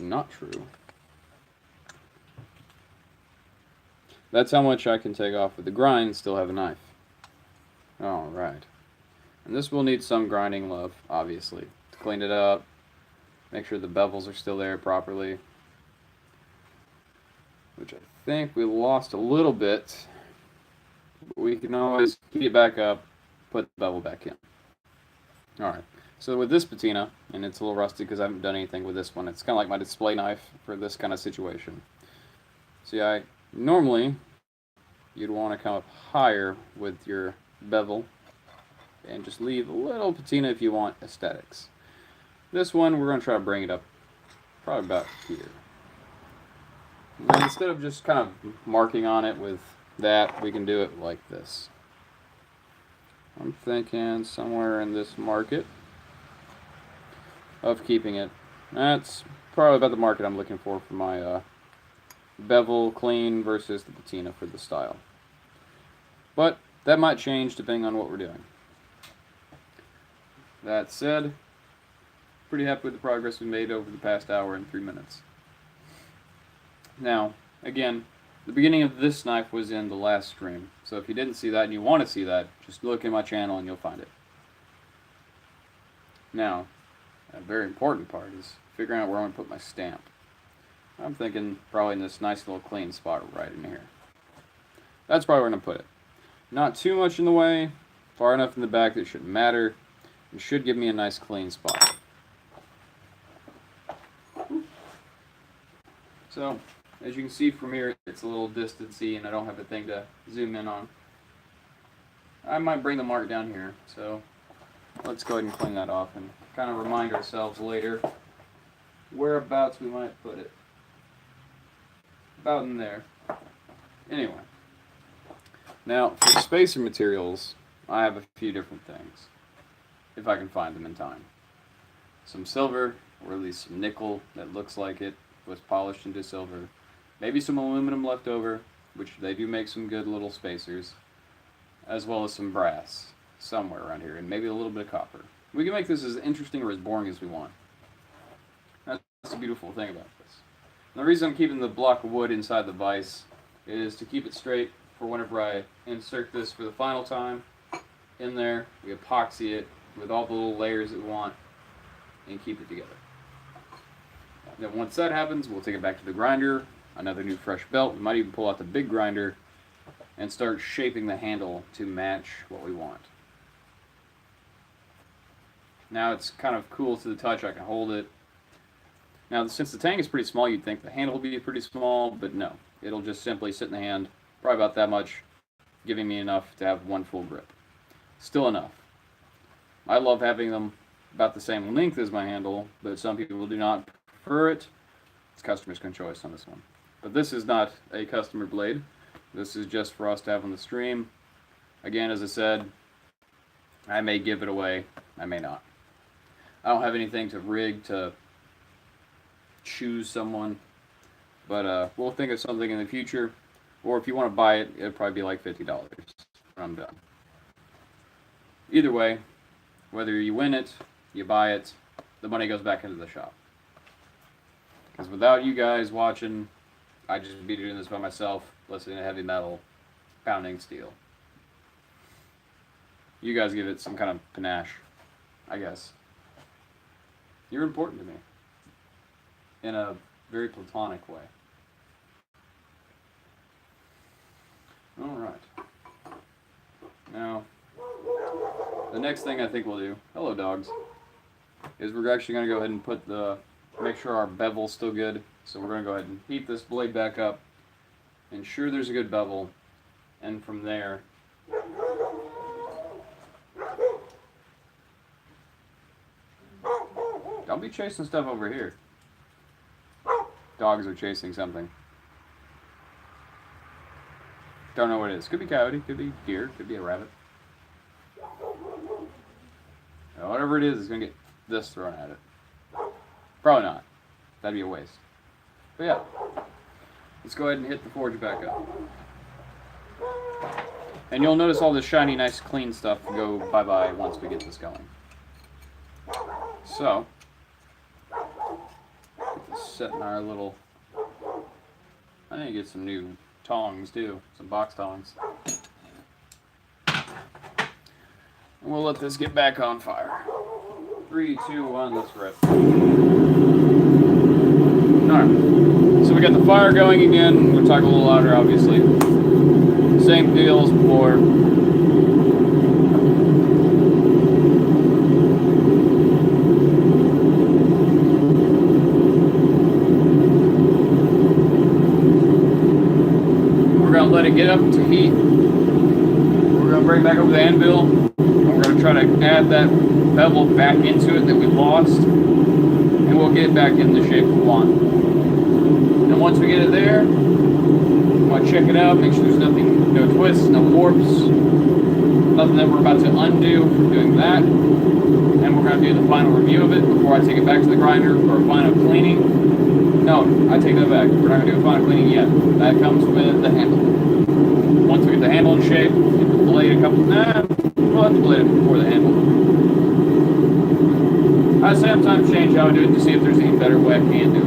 not true. That's how much I can take off with the grind and still have a knife. Alright. And this will need some grinding love, obviously, to clean it up, make sure the bevels are still there properly, which I think we lost a little bit. But we can always heat it back up, put the bevel back in. Alright, so with this patina, and it's a little rusty because I haven't done anything with this one, it's kind of like my display knife for this kind of situation. See, normally, you'd want to come up higher with your bevel, and just leave a little patina if you want aesthetics. This one, we're going to try to bring it up probably about here. And instead of just kind of marking on it with that, we can do it like this. I'm thinking somewhere in this market of keeping it. That's probably about the market I'm looking for my bevel clean versus the patina for the style. But that might change depending on what we're doing. That said, pretty happy with the progress we made over the past hour and 3 minutes. Now, again, the beginning of this knife was in the last stream, so if you didn't see that and you want to see that, just look in my channel and you'll find it. Now, a very important part is figuring out where I'm going to put my stamp. I'm thinking probably in this nice little clean spot right in here. That's probably where I'm going to put it. Not too much in the way, far enough in the back that it shouldn't matter. It should give me a nice clean spot. So, as you can see from here, it's a little distancy and I don't have a thing to zoom in on. I might bring the mark down here, so let's go ahead and clean that off and kind of remind ourselves later whereabouts we might put it. About in there. Anyway. Now, for spacer materials, I have a few different things, if I can find them in time. Some silver, or at least some nickel that looks like it was polished into silver. Maybe some aluminum left over, which they do make some good little spacers, as well as some brass somewhere around here, and maybe a little bit of copper. We can make this as interesting or as boring as we want. That's the beautiful thing about this. And the reason I'm keeping the block of wood inside the vise is to keep it straight for whenever I insert this for the final time. In there, we epoxy it with all the little layers that we want and keep it together. Then once that happens, we'll take it back to the grinder, another new fresh belt. We might even pull out the big grinder and start shaping the handle to match what we want. Now it's kind of cool to the touch, I can hold it. Now since the tank is pretty small, you'd think the handle would be pretty small, but no. It'll just simply sit in the hand, probably about that much, giving me enough to have one full grip. Still enough. I love having them about the same length as my handle, but some people do not prefer it. It's customer's choice on this one. But this is not a customer blade. This is just for us to have on the stream. Again, as I said, I may give it away, I may not. I don't have anything to rig to choose someone, but we'll think of something in the future. Or if you want to buy it, it'll probably be like $50 when I'm done. Either way, whether you win it, you buy it, the money goes back into the shop. Because without you guys watching, I'd just be doing this by myself, listening to heavy metal, pounding steel. You guys give it some kind of panache, I guess. You're important to me. In a very platonic way. Alright. Now, the next thing I think we'll do, hello dogs, is we're actually going to go ahead and put make sure our bevel's still good. So we're going to go ahead and heat this blade back up, ensure there's a good bevel, and from there, don't be chasing stuff over here. Dogs are chasing something. Don't know what it is. Could be coyote, could be deer, could be a rabbit. Now, whatever it is, it's going to get this thrown at it. Probably not. That'd be a waste. But yeah, let's go ahead and hit the forge back up. And you'll notice all this shiny, nice, clean stuff go bye-bye once we get this going. So, get this set in our little... I need to get some new tongs too, some box tongs. And we'll let this get back on fire. 3, 2, 1, let's rip. Alright, so we got the fire going again. We'll talk a little louder, obviously. Same deal as before. We're going to let it get up to heat. We're going to bring it back over the anvil. And we're going to try to add that bevel back into it that we lost. And we'll get it back in the shape we want. And once we get it there, we want to check it out, make sure there's nothing, no twists, no warps, nothing that we're about to undo from doing that. And we're going to do the final review of it before I take it back to the grinder for a final cleaning. No, I take that back. We're not going to do a final cleaning yet. That comes with the handle. Once we get the handle in shape, get the blade a couple, we'll have to blade it before the handle. I sometimes change how I do it to see if there's any better way I can do it.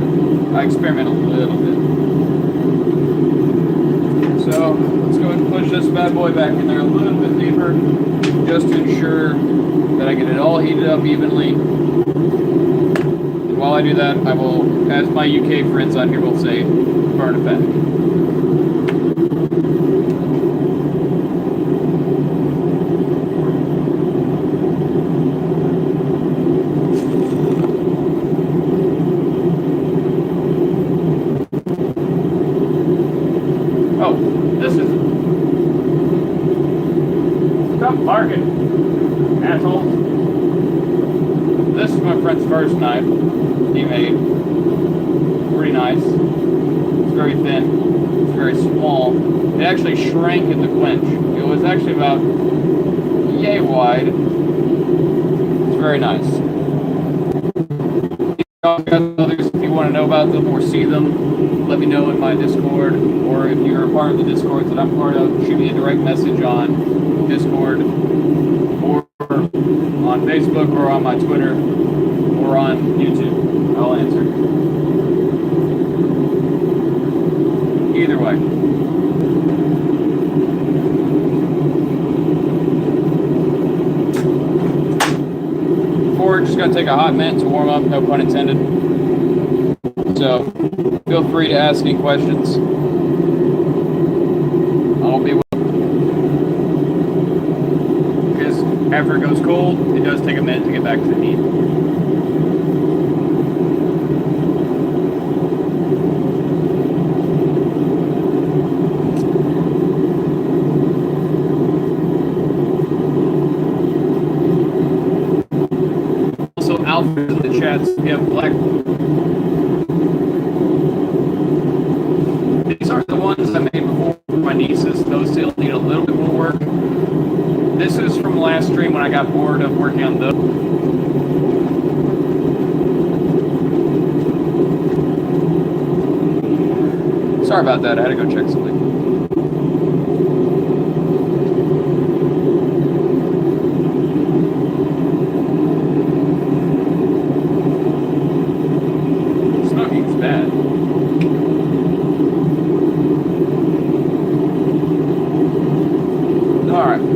I experiment a little bit. So let's go ahead and push this bad boy back in there a little bit deeper. just to ensure that I get it all heated up evenly. And while I do that, I will, as my UK friends on here will say, burn it back. Oh, this is... Stop barking, assholes. This is my friend's first knife he made. Pretty nice. It's very thin. It's very small. It actually shrank in the quench. It was actually about yay wide. It's very nice. If you want to know about them or see them, let me know in my Discord, or if you're a part of the Discord that I'm part of, shoot me a direct message on Discord, or on Facebook, or on my Twitter, or on YouTube. I'll answer. Either way. We're just going to take a hot minute to warm up, no pun intended. So, feel free to ask any questions. I'll be with you. Because after it goes cold, it does take a minute to get back to the heat. Alfred in the chats, we have black. These are the ones I made before for my nieces. Those still need a little bit more work. This is from last stream when I got bored of working on those. Sorry about that, I had to go check something.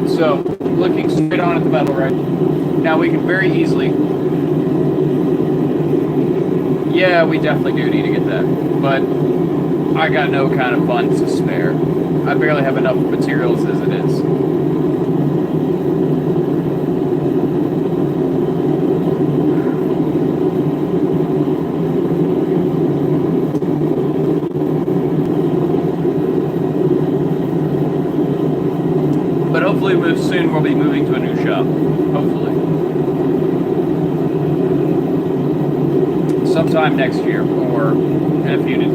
So, looking straight on at the metal right now, we can very easily... Yeah, we definitely do need to get that. But I got no kind of funds to spare. I barely have enough materials as it is. Hopefully soon we'll be moving to a new shop. Hopefully. Sometime next year, or in a few days.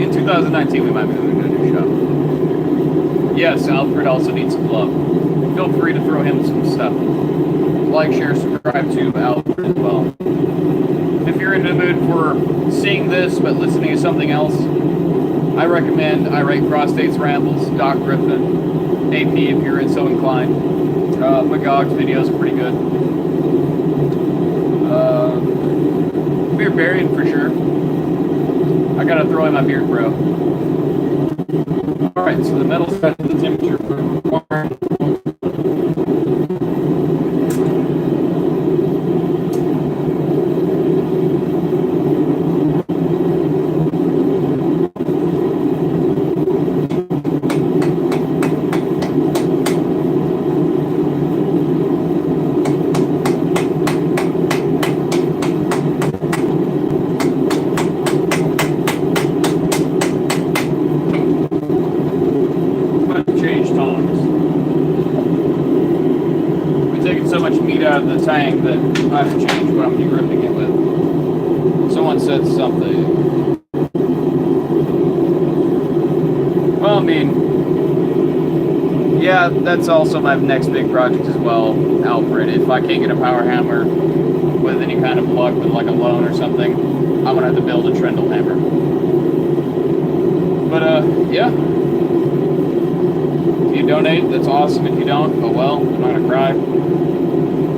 In 2019 we might be moving to a new shop. Yes, Alfred also needs some love. Feel free to throw him some stuff. Like, share, subscribe to Alfred as well. If you're in the mood for seeing this but listening to something else, I recommend I Rate Prostate's Rambles, Doc Griffin, AP if you're so inclined. Magog's videos are pretty good. Beard Barian for sure. I gotta throw in my beard, bro. Alright, so the metal's set to the temperature for 1. Out of the tank that I have to change what I'm degripping it with. Someone said something. Well, I mean, yeah, that's also my next big project as well, Alfred. If I can't get a power hammer with any kind of luck, with like a loan or something, I'm gonna have to build a Trendle hammer. But yeah. If you donate, that's awesome. If you don't, oh well, I'm not gonna cry.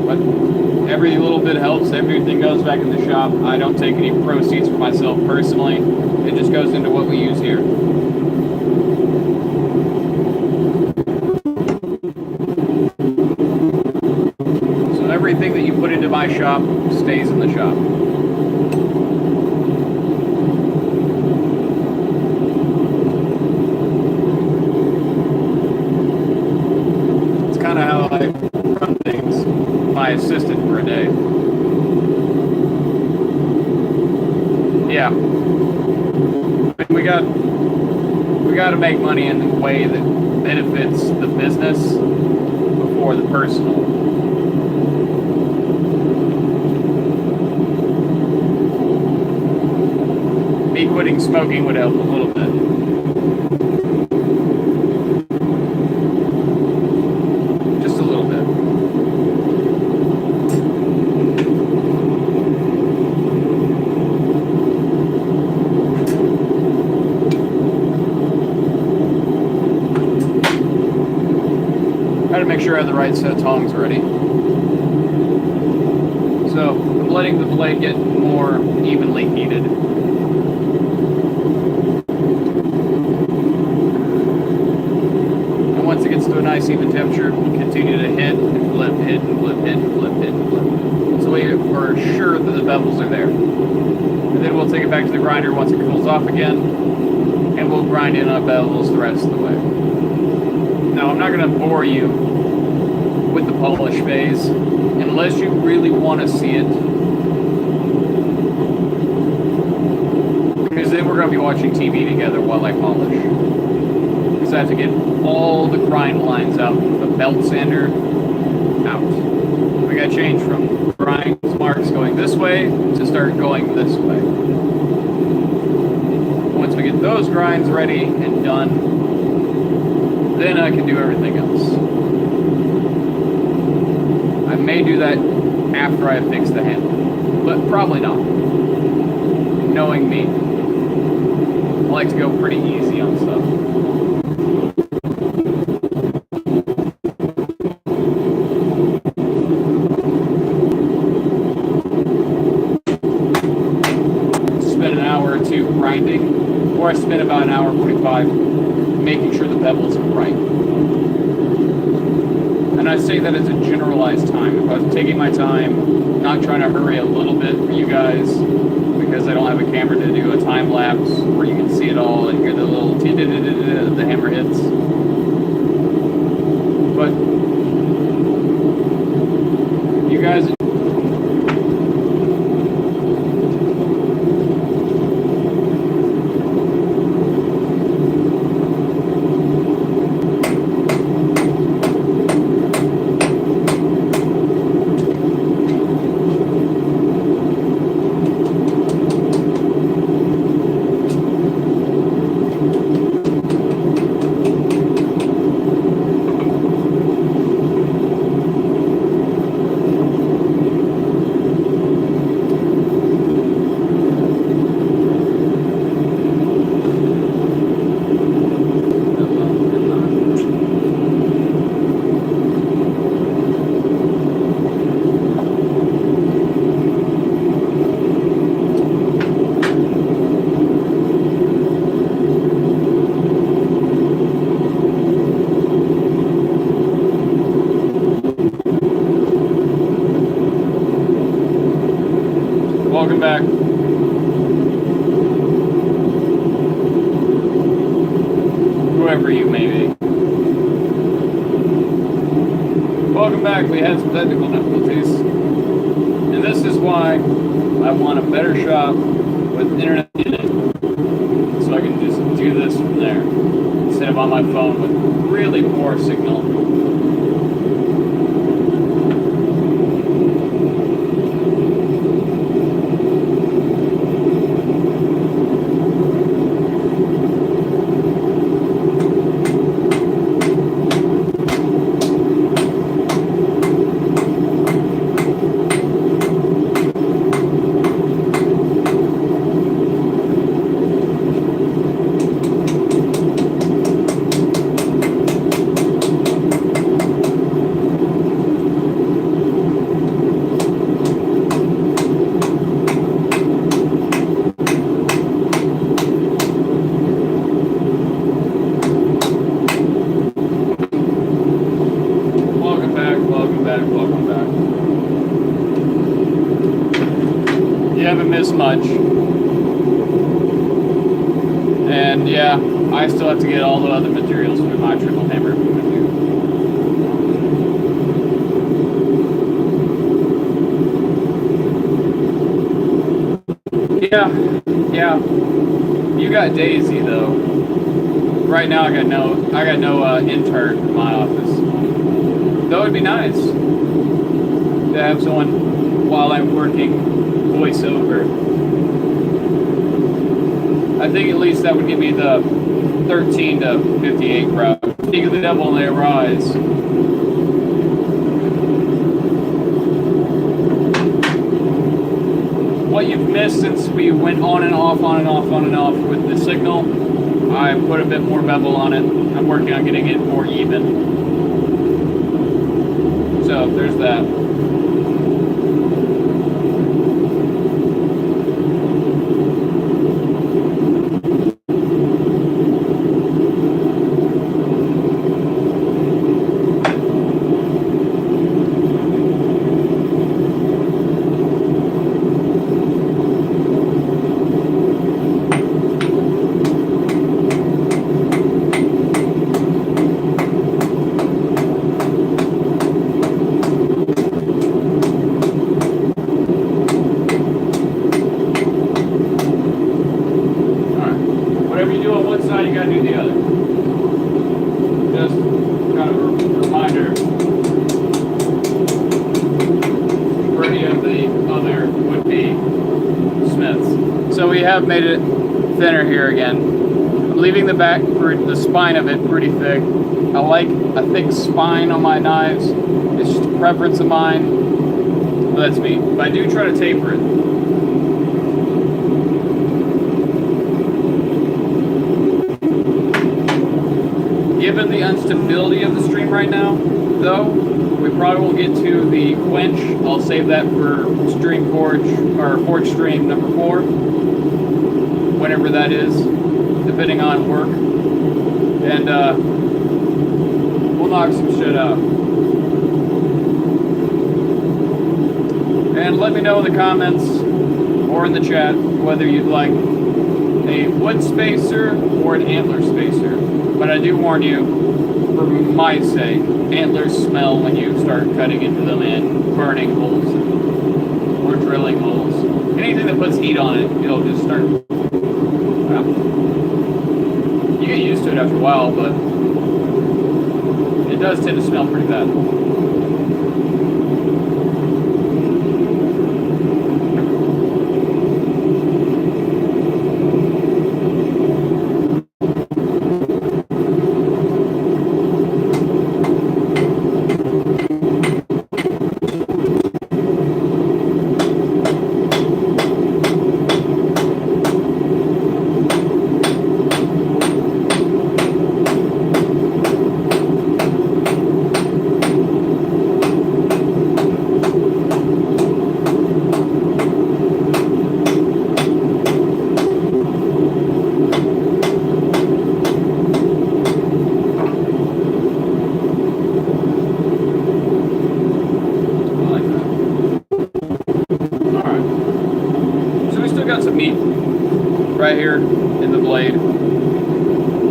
But every little bit helps. Everything goes back in the shop. I don't take any proceeds for myself personally. It just goes into what we use here. everything that you put into my shop stays in the shop. It's kind of how I run things. My assistant for a day. Yeah. We got to make money in a way that benefits the business before the personal. Me quitting smoking would help a little bit. Just a little bit. To make sure I have the right set of tongs ready. So I'm letting the blade get more evenly heated. And once it gets to a nice even temperature, continue to hit and flip, hit and flip, hit and flip, hit and flip. So we're sure that the bevels are there. And then we'll take it back to the grinder once it cools off again, and we'll grind in on bevels the rest of the way. Now, I'm not going to bore you with the polish phase unless you really want to see it, because then we're going to be watching TV together while I polish, because I have to get all the grind lines out with the belt sander out. We got to change from grind marks going this way to start going this way. Once we get those grinds ready and done, then I can do everything else. I may do that after I fix the handle, but probably not. Knowing me, I like to go pretty easy on stuff. Spend an hour or two grinding, or I spend about an hour 45 making sure the bevels are right. And I say that as a generalized time. If I was taking my time, not trying to hurry a little bit for you guys, because I don't have a camera to do a time lapse where you can see it all and hear the little the hammer hits. But you guys. Welcome back. Whoever you may be. Welcome back. We had some technical difficulties. And this is why I want a better shop with internet in it. So I can just do this from there. Instead of on my phone with really poor signal. haven't missed much. And yeah, I still have to get all the other materials for my triple hammer. Yeah. You got Daisy though. Right now I got no intern in my office. Though it'd be nice to have someone while I'm working voiceover. I think at least that would give me the 13 to 58 crowd. Speak of the devil and they arise. What you've missed since we went on and off with the signal, I put a bit more bevel on it. I'm working on getting it more even. So there's that. Have made it thinner here again. I'm leaving the spine of it pretty thick. I like a thick spine on my knives. It's just a preference of mine. But that's me. But I do try to taper it. Given the instability of the stream right now, though, we probably won't get to the quench. I'll save that for stream forge or forge stream number 4. Whenever that is, depending on work, and we'll knock some shit out. And let me know in the comments or in the chat whether you'd like a wood spacer or an antler spacer. But I do warn you, for my sake, antlers smell when you start cutting into them and burning holes or drilling holes. Anything that puts heat on it, it'll just start. You get used to it after a while, but it does tend to smell pretty bad. Here in the blade.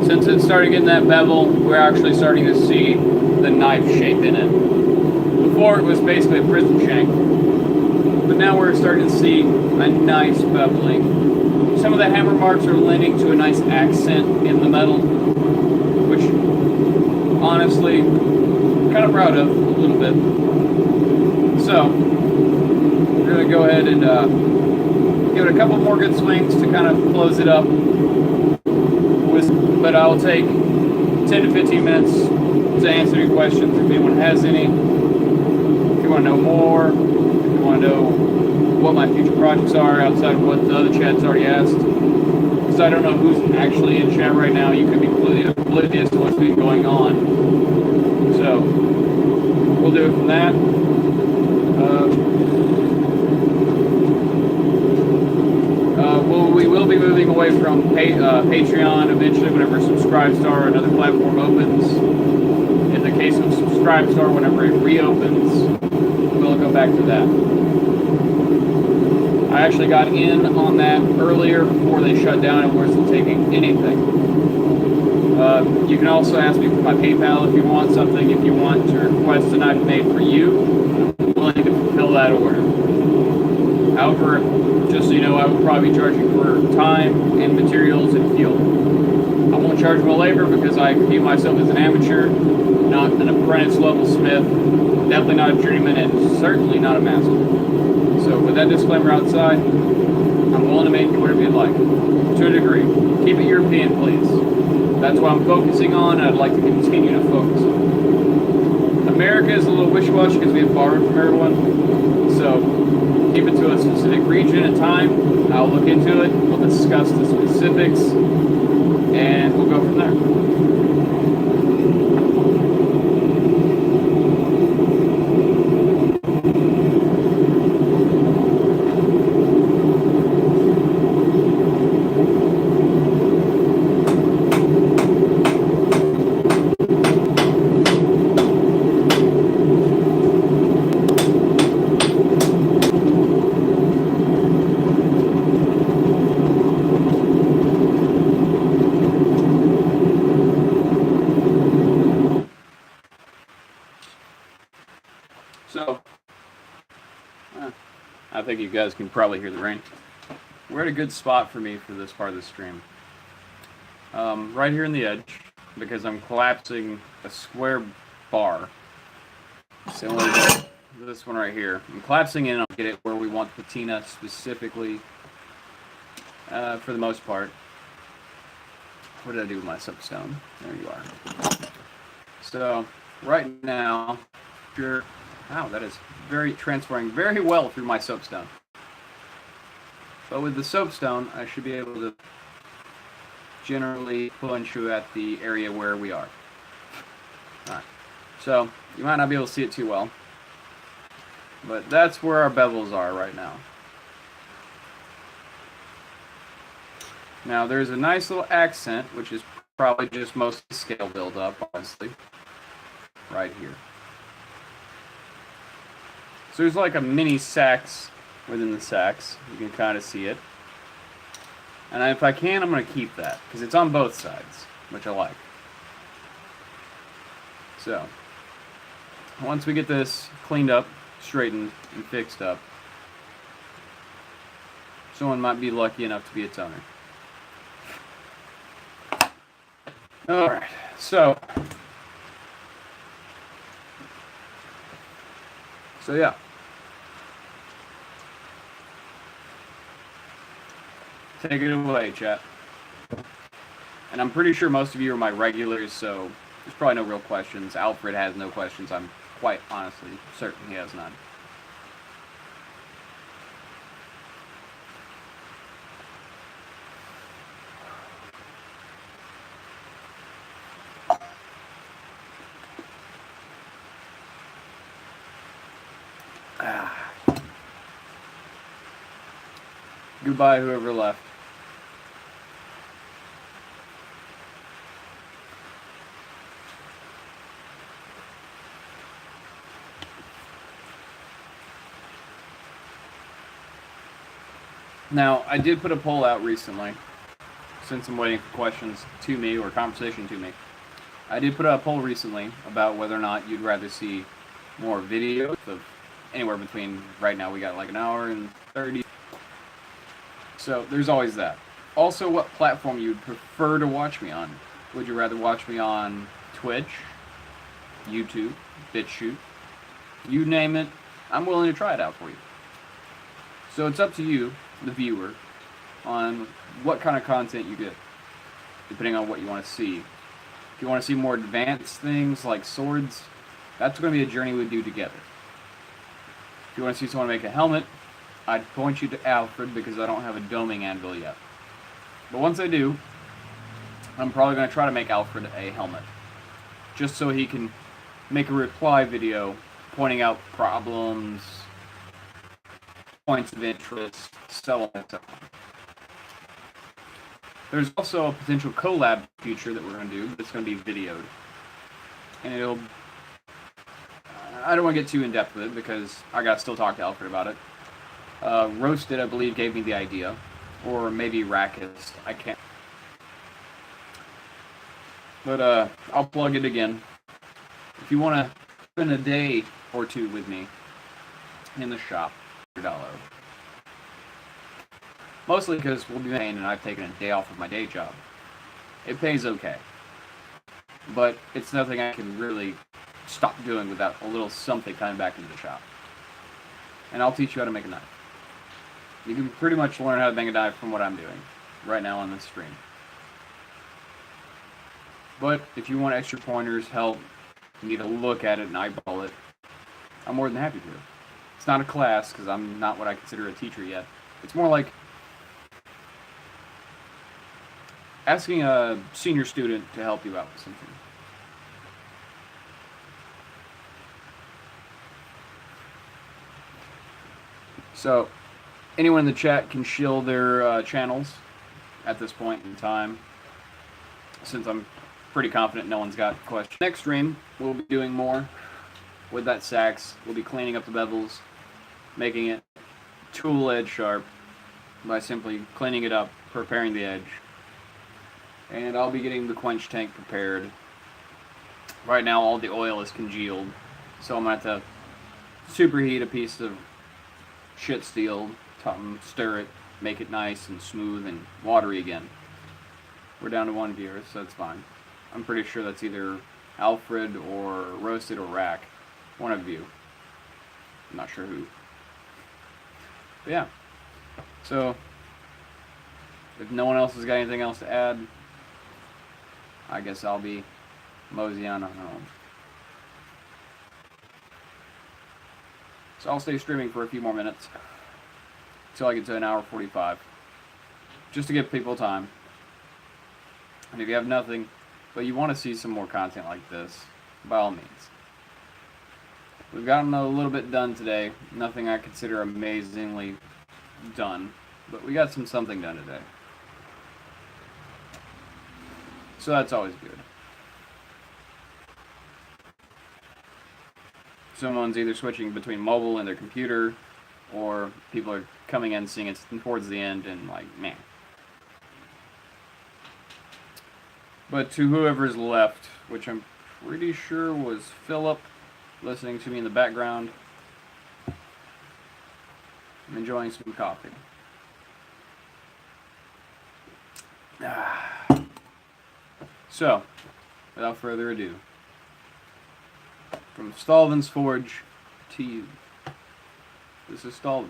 Since it started getting that bevel, we're actually starting to see the knife shape in it. Before it was basically a prison shank, but now we're starting to see a nice beveling. Some of the hammer marks are lending to a nice accent in the metal, which honestly I'm kind of proud of a little bit. So we're going to go ahead and give it a couple more good swings to kind of close it up. But I'll take 10 to 15 minutes to answer your questions if anyone has any. If you want to know more, if you want to know what my future projects are outside of what the other chat's already asked. Because I don't know who's actually in chat right now. You could be completely oblivious to what's been going on. So we'll do it from that. We will be moving away from Patreon eventually whenever Subscribestar or another platform opens. In the case of Subscribestar, whenever it reopens, we'll go back to that. I actually got in on that earlier before they shut down and wasn't taking anything. You can also ask me for my PayPal if you want something. If you want to request a knife made for you, I'm willing to fulfill that order. However, just so you know, I will probably be charging for time and materials and fuel. I won't charge my labor because I view myself as an amateur, not an apprentice level smith, definitely not a journeyman, and certainly not a master. So with that disclaimer outside, I'm willing to make you whatever you'd like, to a degree. Keep it European, please. That's what I'm focusing on, and I'd like to continue to focus on. America is a little wishy-washy because we have borrowed from everyone. So keep it to a specific region and time. I'll look into it. We'll discuss the specifics, and we'll go from there. So, I think you guys can probably hear the rain. We're at a good spot for me for this part of the stream. Right here in the edge, because I'm collapsing a square bar. Similar to this one right here. I'm collapsing in, I'll get it where we want the patina specifically, for the most part. What did I do with my soapstone? There you are. So, right now, sure. Wow, that is transferring very well through my soapstone. But with the soapstone, I should be able to generally punch you at the area where we are. Alright, so you might not be able to see it too well, but that's where our bevels are right now. Now there's a nice little accent, which is probably just mostly scale build-up, honestly, right here. So there's like a mini sax within the sax. You can kind of see it. And if I can, I'm going to keep that, because it's on both sides, which I like. So, once we get this cleaned up, straightened, and fixed up, someone might be lucky enough to be its owner. Alright, so yeah. Take it away, chat. And I'm pretty sure most of you are my regulars, so there's probably no real questions. Alfred has no questions. I'm quite honestly certain he has none. Goodbye, whoever left. Now, I did put a poll out recently, since I'm waiting for questions to me, or conversation to me. I did put out a poll recently about whether or not you'd rather see more videos of anywhere between, right now we got like an hour and 30. So, there's always that. Also, what platform you'd prefer to watch me on. Would you rather watch me on Twitch, YouTube, BitChute, you name it, I'm willing to try it out for you. So it's up to you, the viewer, on what kind of content you get, depending on what you want to see. If you want to see more advanced things like swords, that's going to be a journey we do together. If you want to see someone make a helmet, I'd point you to Alfred because I don't have a doming anvil yet. But once I do, I'm probably going to try to make Alfred a helmet, just so he can make a reply video pointing out problems, points of interest, so on and so on. There's also a potential collab feature that we're going to do that's going to be videoed. And it'll... I don't want to get too in-depth with it because I got to still talk to Alfred about it. Roasted, I believe, gave me the idea. Or maybe Rackist. I can't. But I'll plug it again. If you want to spend a day or two with me in the shop, $100. Mostly because we'll be paying and I've taken a day off of my day job. It pays okay. But it's nothing I can really stop doing without a little something coming back into the shop. And I'll teach you how to make a knife. You can pretty much learn how to make a knife from what I'm doing right now on this stream. But if you want extra pointers, help, you need to look at it and eyeball it, I'm more than happy to. It's not a class, because I'm not what I consider a teacher yet. It's more like asking a senior student to help you out with something. So, anyone in the chat can shield their channels at this point in time, since I'm pretty confident no one's got questions. Next stream, we'll be doing more with that sax. We'll be cleaning up the bevels, making it tool edge sharp by simply cleaning it up, preparing the edge. And I'll be getting the quench tank prepared. Right now all the oil is congealed, so I'm going to have to superheat a piece of shit steel, stir it, make it nice and smooth and watery again. We're down to one viewer, so it's fine. I'm pretty sure that's either Alfred or Roasted or Rack. One of you. I'm not sure who. But yeah. So, if no one else has got anything else to add, I guess I'll be mosey on home. So I'll stay streaming for a few more minutes. Until I get to an hour 45. Just to give people time. And if you have nothing, but you want to see some more content like this, by all means. We've gotten a little bit done today. Nothing I consider amazingly done. But we got something done today. So that's always good. Someone's either switching between mobile and their computer, or people are coming in seeing it towards the end and like, man. But to whoever's left, which I'm pretty sure was Philip, listening to me in the background, I'm enjoying some coffee. So, without further ado, from Stalvin's Forge to you, this is Stalvin.